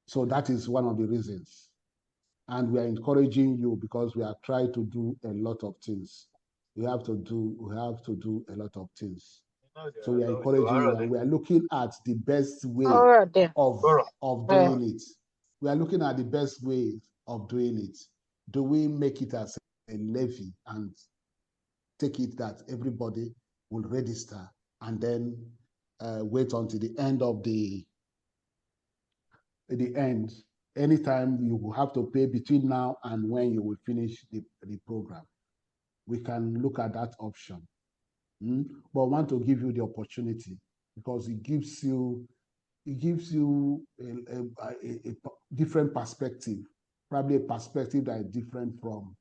[SPEAKER 1] So that is one of the reasons. And we are encouraging you because we are trying to do a lot of things. We have to do a lot of things. So we are encouraging you, and we are looking at the best way of doing it. We are looking at the best way of doing it. Do we make it as a levy and take it that everybody will register and then wait until the end of the end? Anytime you will have to pay between now and when you will finish the program. We can look at that option. But I want to give you the opportunity because it gives you a different perspective, probably a perspective that is different from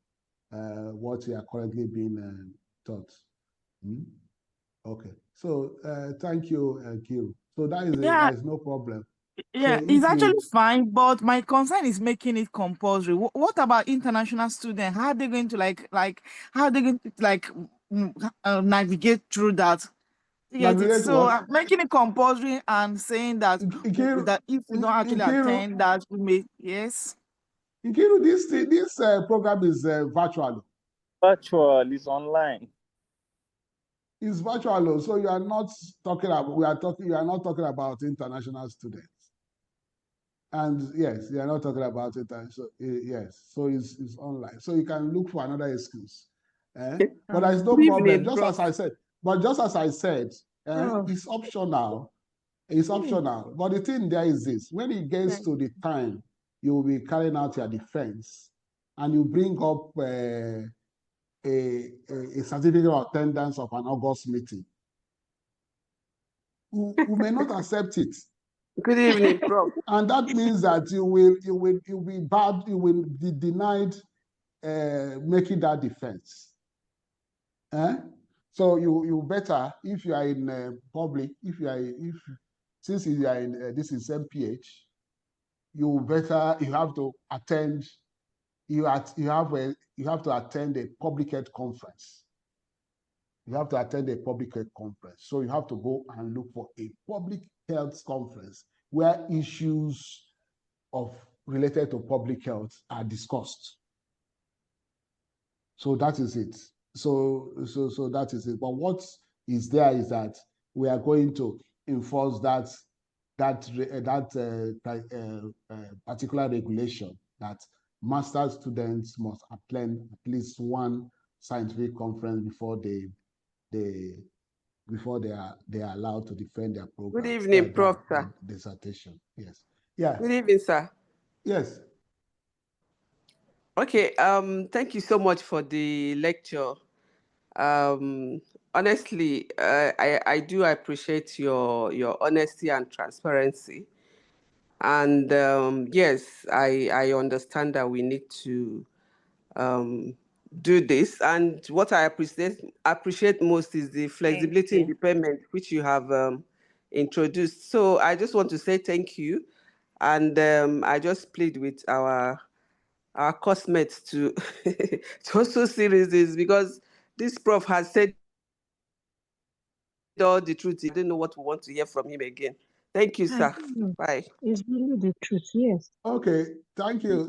[SPEAKER 1] what you are currently being taught. Okay, so thank you, Kiru. So that is no problem.
[SPEAKER 11] Yeah,
[SPEAKER 1] So
[SPEAKER 11] it's actually fine, but my concern is making it compulsory. What about international students? How are they going to how are they going to navigate through that?
[SPEAKER 1] Navigate
[SPEAKER 11] So
[SPEAKER 1] what?
[SPEAKER 11] making it compulsory and saying that
[SPEAKER 1] Nkiru,
[SPEAKER 11] if we don't actually attend that, we may yes.
[SPEAKER 1] Nkiru, this program is virtual.
[SPEAKER 12] Virtual is online.
[SPEAKER 1] It's virtual, so you are not talking about. You are not talking about international students. And yes, you are not talking about it. So yes, so it's online. So you can look for another excuse. But there's no problem. Just as I said, it's optional. It's optional. But the thing there is this: when it gets to the time you will be carrying out your defense, and you bring up a certificate of attendance of an August meeting, we may not accept it.
[SPEAKER 13] Good evening, Prof.
[SPEAKER 1] And that means that you will be denied making that defense. So you better, if you are in public, since you are in this is SPH, you have to attend. You have to attend a public health conference. You have to attend a public health conference. So you have to go and look for a public health conference where issues related to public health are discussed. So that is it. So that is it. But what is there is that we are going to enforce that particular regulation that master's students must attend at least one scientific conference before they are allowed to defend their program.
[SPEAKER 13] Good evening, Prof. Sir.
[SPEAKER 1] Dissertation. Yes. Yeah.
[SPEAKER 13] Good evening, sir.
[SPEAKER 1] Yes.
[SPEAKER 13] Okay. Thank you so much for the lecture. Honestly, I do appreciate your honesty and transparency. And yes, I understand that we need to do this. And what I appreciate most is the flexibility in the payment which you have introduced. So I just want to say thank you. And I just plead with our cosmates to also see this because this Prof has said all the truth. I don't know what we want to hear from him again. Thank you, sir. Bye.
[SPEAKER 4] It's really the truth, yes.
[SPEAKER 1] Okay, thank you.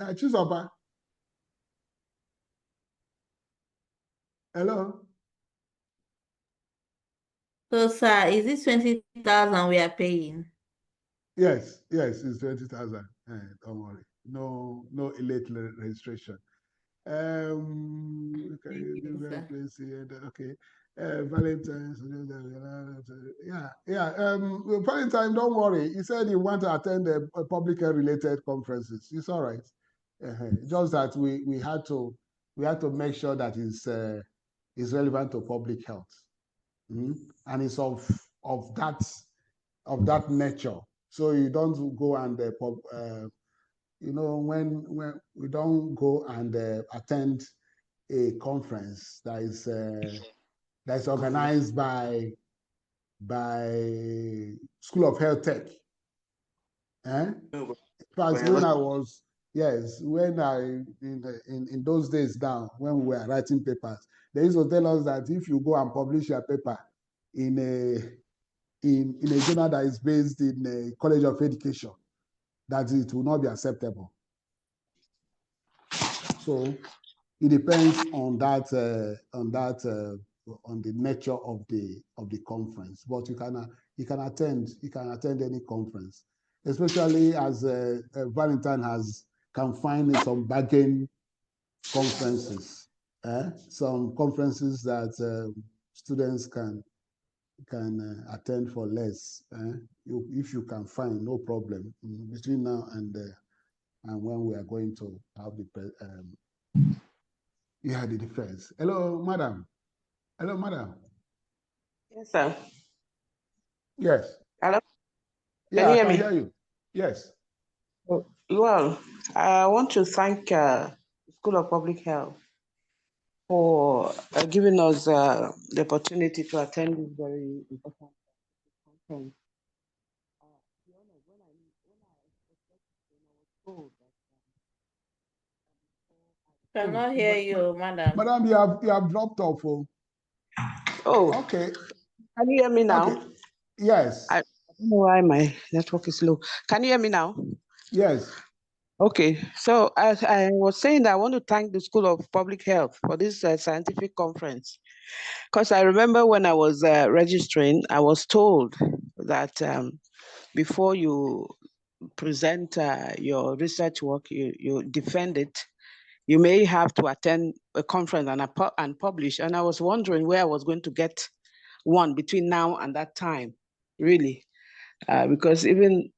[SPEAKER 1] Chizoba. Hello.
[SPEAKER 14] So, sir, is it 20,000 we are paying?
[SPEAKER 1] Yes, it's 20,000. Don't worry. No late registration. Okay. Valentine's. Valentine, don't worry. He said he want to attend a public health related conferences. It's all right. Just that we had to make sure that it's relevant to public health. And it's of that nature. So you don't go and when we don't go and attend a conference that is organized by School of Health Tech. In fact, when in those days down, when we were writing papers, they used to tell us that if you go and publish your paper in a journal that is based in a college of education, that it will not be acceptable. So it depends on that on the nature of the conference. But you can attend any conference, especially as Valentine can find some bargain conferences, some conferences that students can attend for less. If you can find, no problem. Between now and when we are going to have the defense. Hello, madam.
[SPEAKER 14] Yes, sir.
[SPEAKER 1] Yes.
[SPEAKER 14] Hello.
[SPEAKER 1] Yeah, I can hear you. Yes.
[SPEAKER 14] Well, I want to thank School of Public Health for giving us the opportunity to attend this very important conference.
[SPEAKER 15] Cannot hear you, madam.
[SPEAKER 1] Madam, you have dropped off.
[SPEAKER 14] Oh,
[SPEAKER 1] okay.
[SPEAKER 14] Can you hear me now?
[SPEAKER 1] Okay. Yes.
[SPEAKER 14] I don't know why my network is low. Can you hear me now?
[SPEAKER 1] Yes.
[SPEAKER 14] Okay, so as I was saying, that I want to thank the School of Public Health for this scientific conference, because I remember when I was registering, I was told that before you present your research work, you defend it, you may have to attend a conference and publish. And I was wondering where I was going to get one between now and that time, really, because even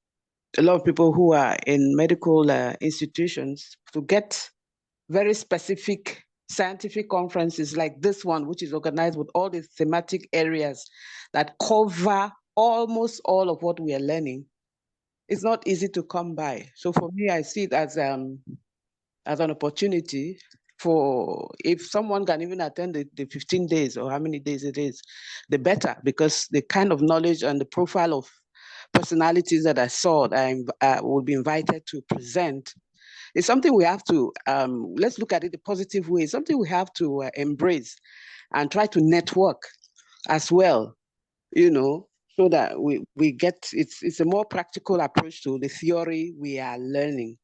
[SPEAKER 14] a lot of people who are in medical institutions, to get very specific scientific conferences like this one, which is organized with all the thematic areas that cover almost all of what we are learning, it's not easy to come by. So for me, I see it as an opportunity for, if someone can even attend the 15 days or how many days it is, the better, because the kind of knowledge and the profile of personalities that I saw that I will be invited to present, it's something we have to, let's look at it the positive way, it's something we have to embrace and try to network as well, so that we get, it's a more practical approach to the theory we are learning.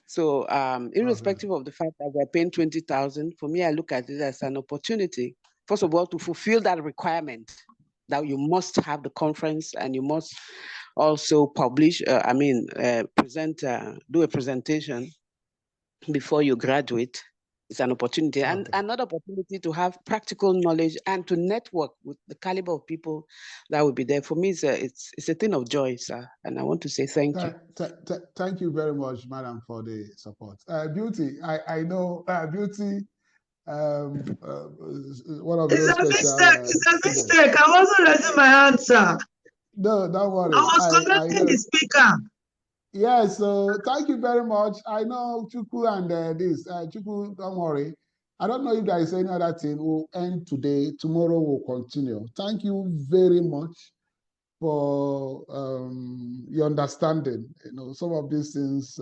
[SPEAKER 14] So irrespective of the fact that we're paying 20,000, for me, I look at it as an opportunity, first of all, to fulfill that requirement that you must have the conference and you must also publish, present, do a presentation before you graduate. It's an opportunity, and another opportunity to have practical knowledge and to network with the caliber of people that will be there. For me, it's a thing of joy, sir, and I want to say thank you.
[SPEAKER 1] Thank you very much, madam, for the support. Beauty, I know Beauty. One of those special.
[SPEAKER 16] It's a mistake. I wasn't raising my answer.
[SPEAKER 1] No, don't worry.
[SPEAKER 16] I was connecting the speaker.
[SPEAKER 1] Yes, so thank you very much. I know Chuku and Chuku, don't worry. I don't know if there is any other thing. We'll end today. Tomorrow we'll continue. Thank you very much for your understanding. Some of these things,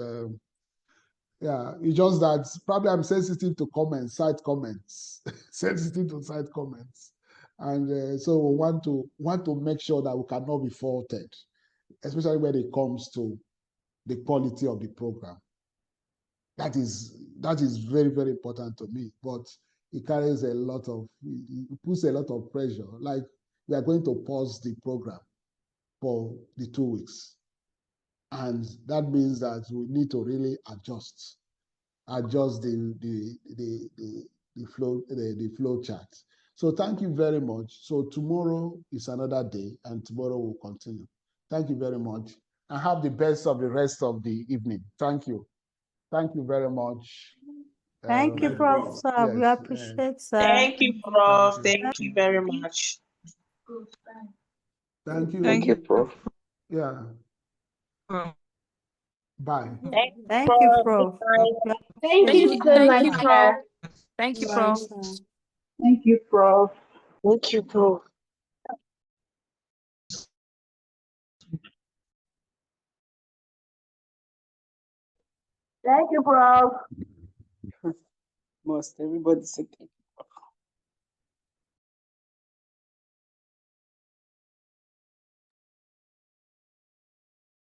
[SPEAKER 1] it's just that probably I'm sensitive to comments, side comments, sensitive to side comments. And so we want to make sure that we cannot be faulted, especially when it comes to the quality of the program. That is very, very important to me, but it carries it puts a lot of pressure. Like, we are going to pause the program for the 2 weeks. And that means that we need to really adjust the flow chart. So thank you very much. So tomorrow is another day, and tomorrow we'll continue. Thank you very much, and have the best of the rest of the evening. Thank you. Thank you very much.
[SPEAKER 6] Thank you, Prof. Sir. We appreciate, sir.
[SPEAKER 14] Thank you, Prof. Thank you very much.
[SPEAKER 1] Thank you.
[SPEAKER 10] Thank you, Prof.
[SPEAKER 1] Yeah. Bye.
[SPEAKER 6] Thank you, Prof.
[SPEAKER 5] Thank you so much, sir.
[SPEAKER 17] Thank you, Prof.
[SPEAKER 14] Thank you, Prof. Thank you, Prof. Thank you, Prof.
[SPEAKER 18] Most everybody's okay.